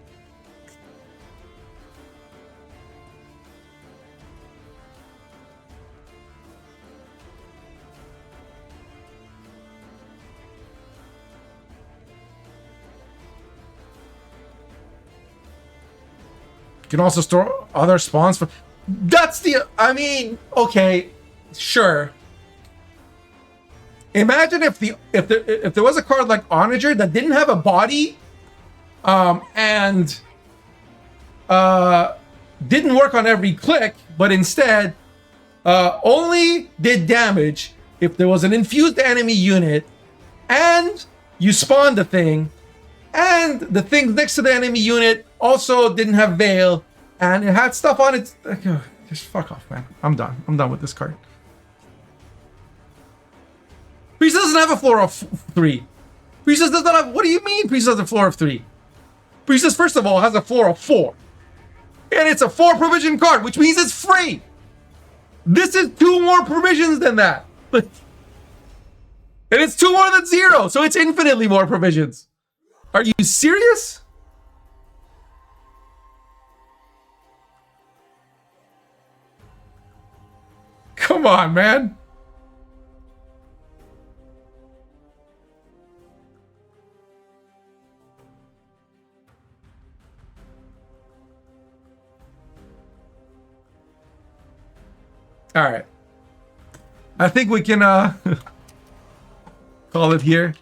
You can also store other spawns for. That's the. I mean, okay, sure. Imagine if there was a card like Onager that didn't have a body, and didn't work on every click, but instead only did damage if there was an infused enemy unit, and you spawned the thing, and the things next to the enemy unit also didn't have Veil, and it had stuff on it. Just fuck off, man. I'm done. I'm done with this card. Priestess doesn't have a floor of 3. Priestess does not have. What do you mean Priestess has a floor of 3? Priestess, first of all, has a floor of 4. And it's a 4 provision card, which means it's free. This is 2 more provisions than that. And it's 2 more than 0, so it's infinitely more provisions. Are you serious? Come on, man. All right. I think we can call it here.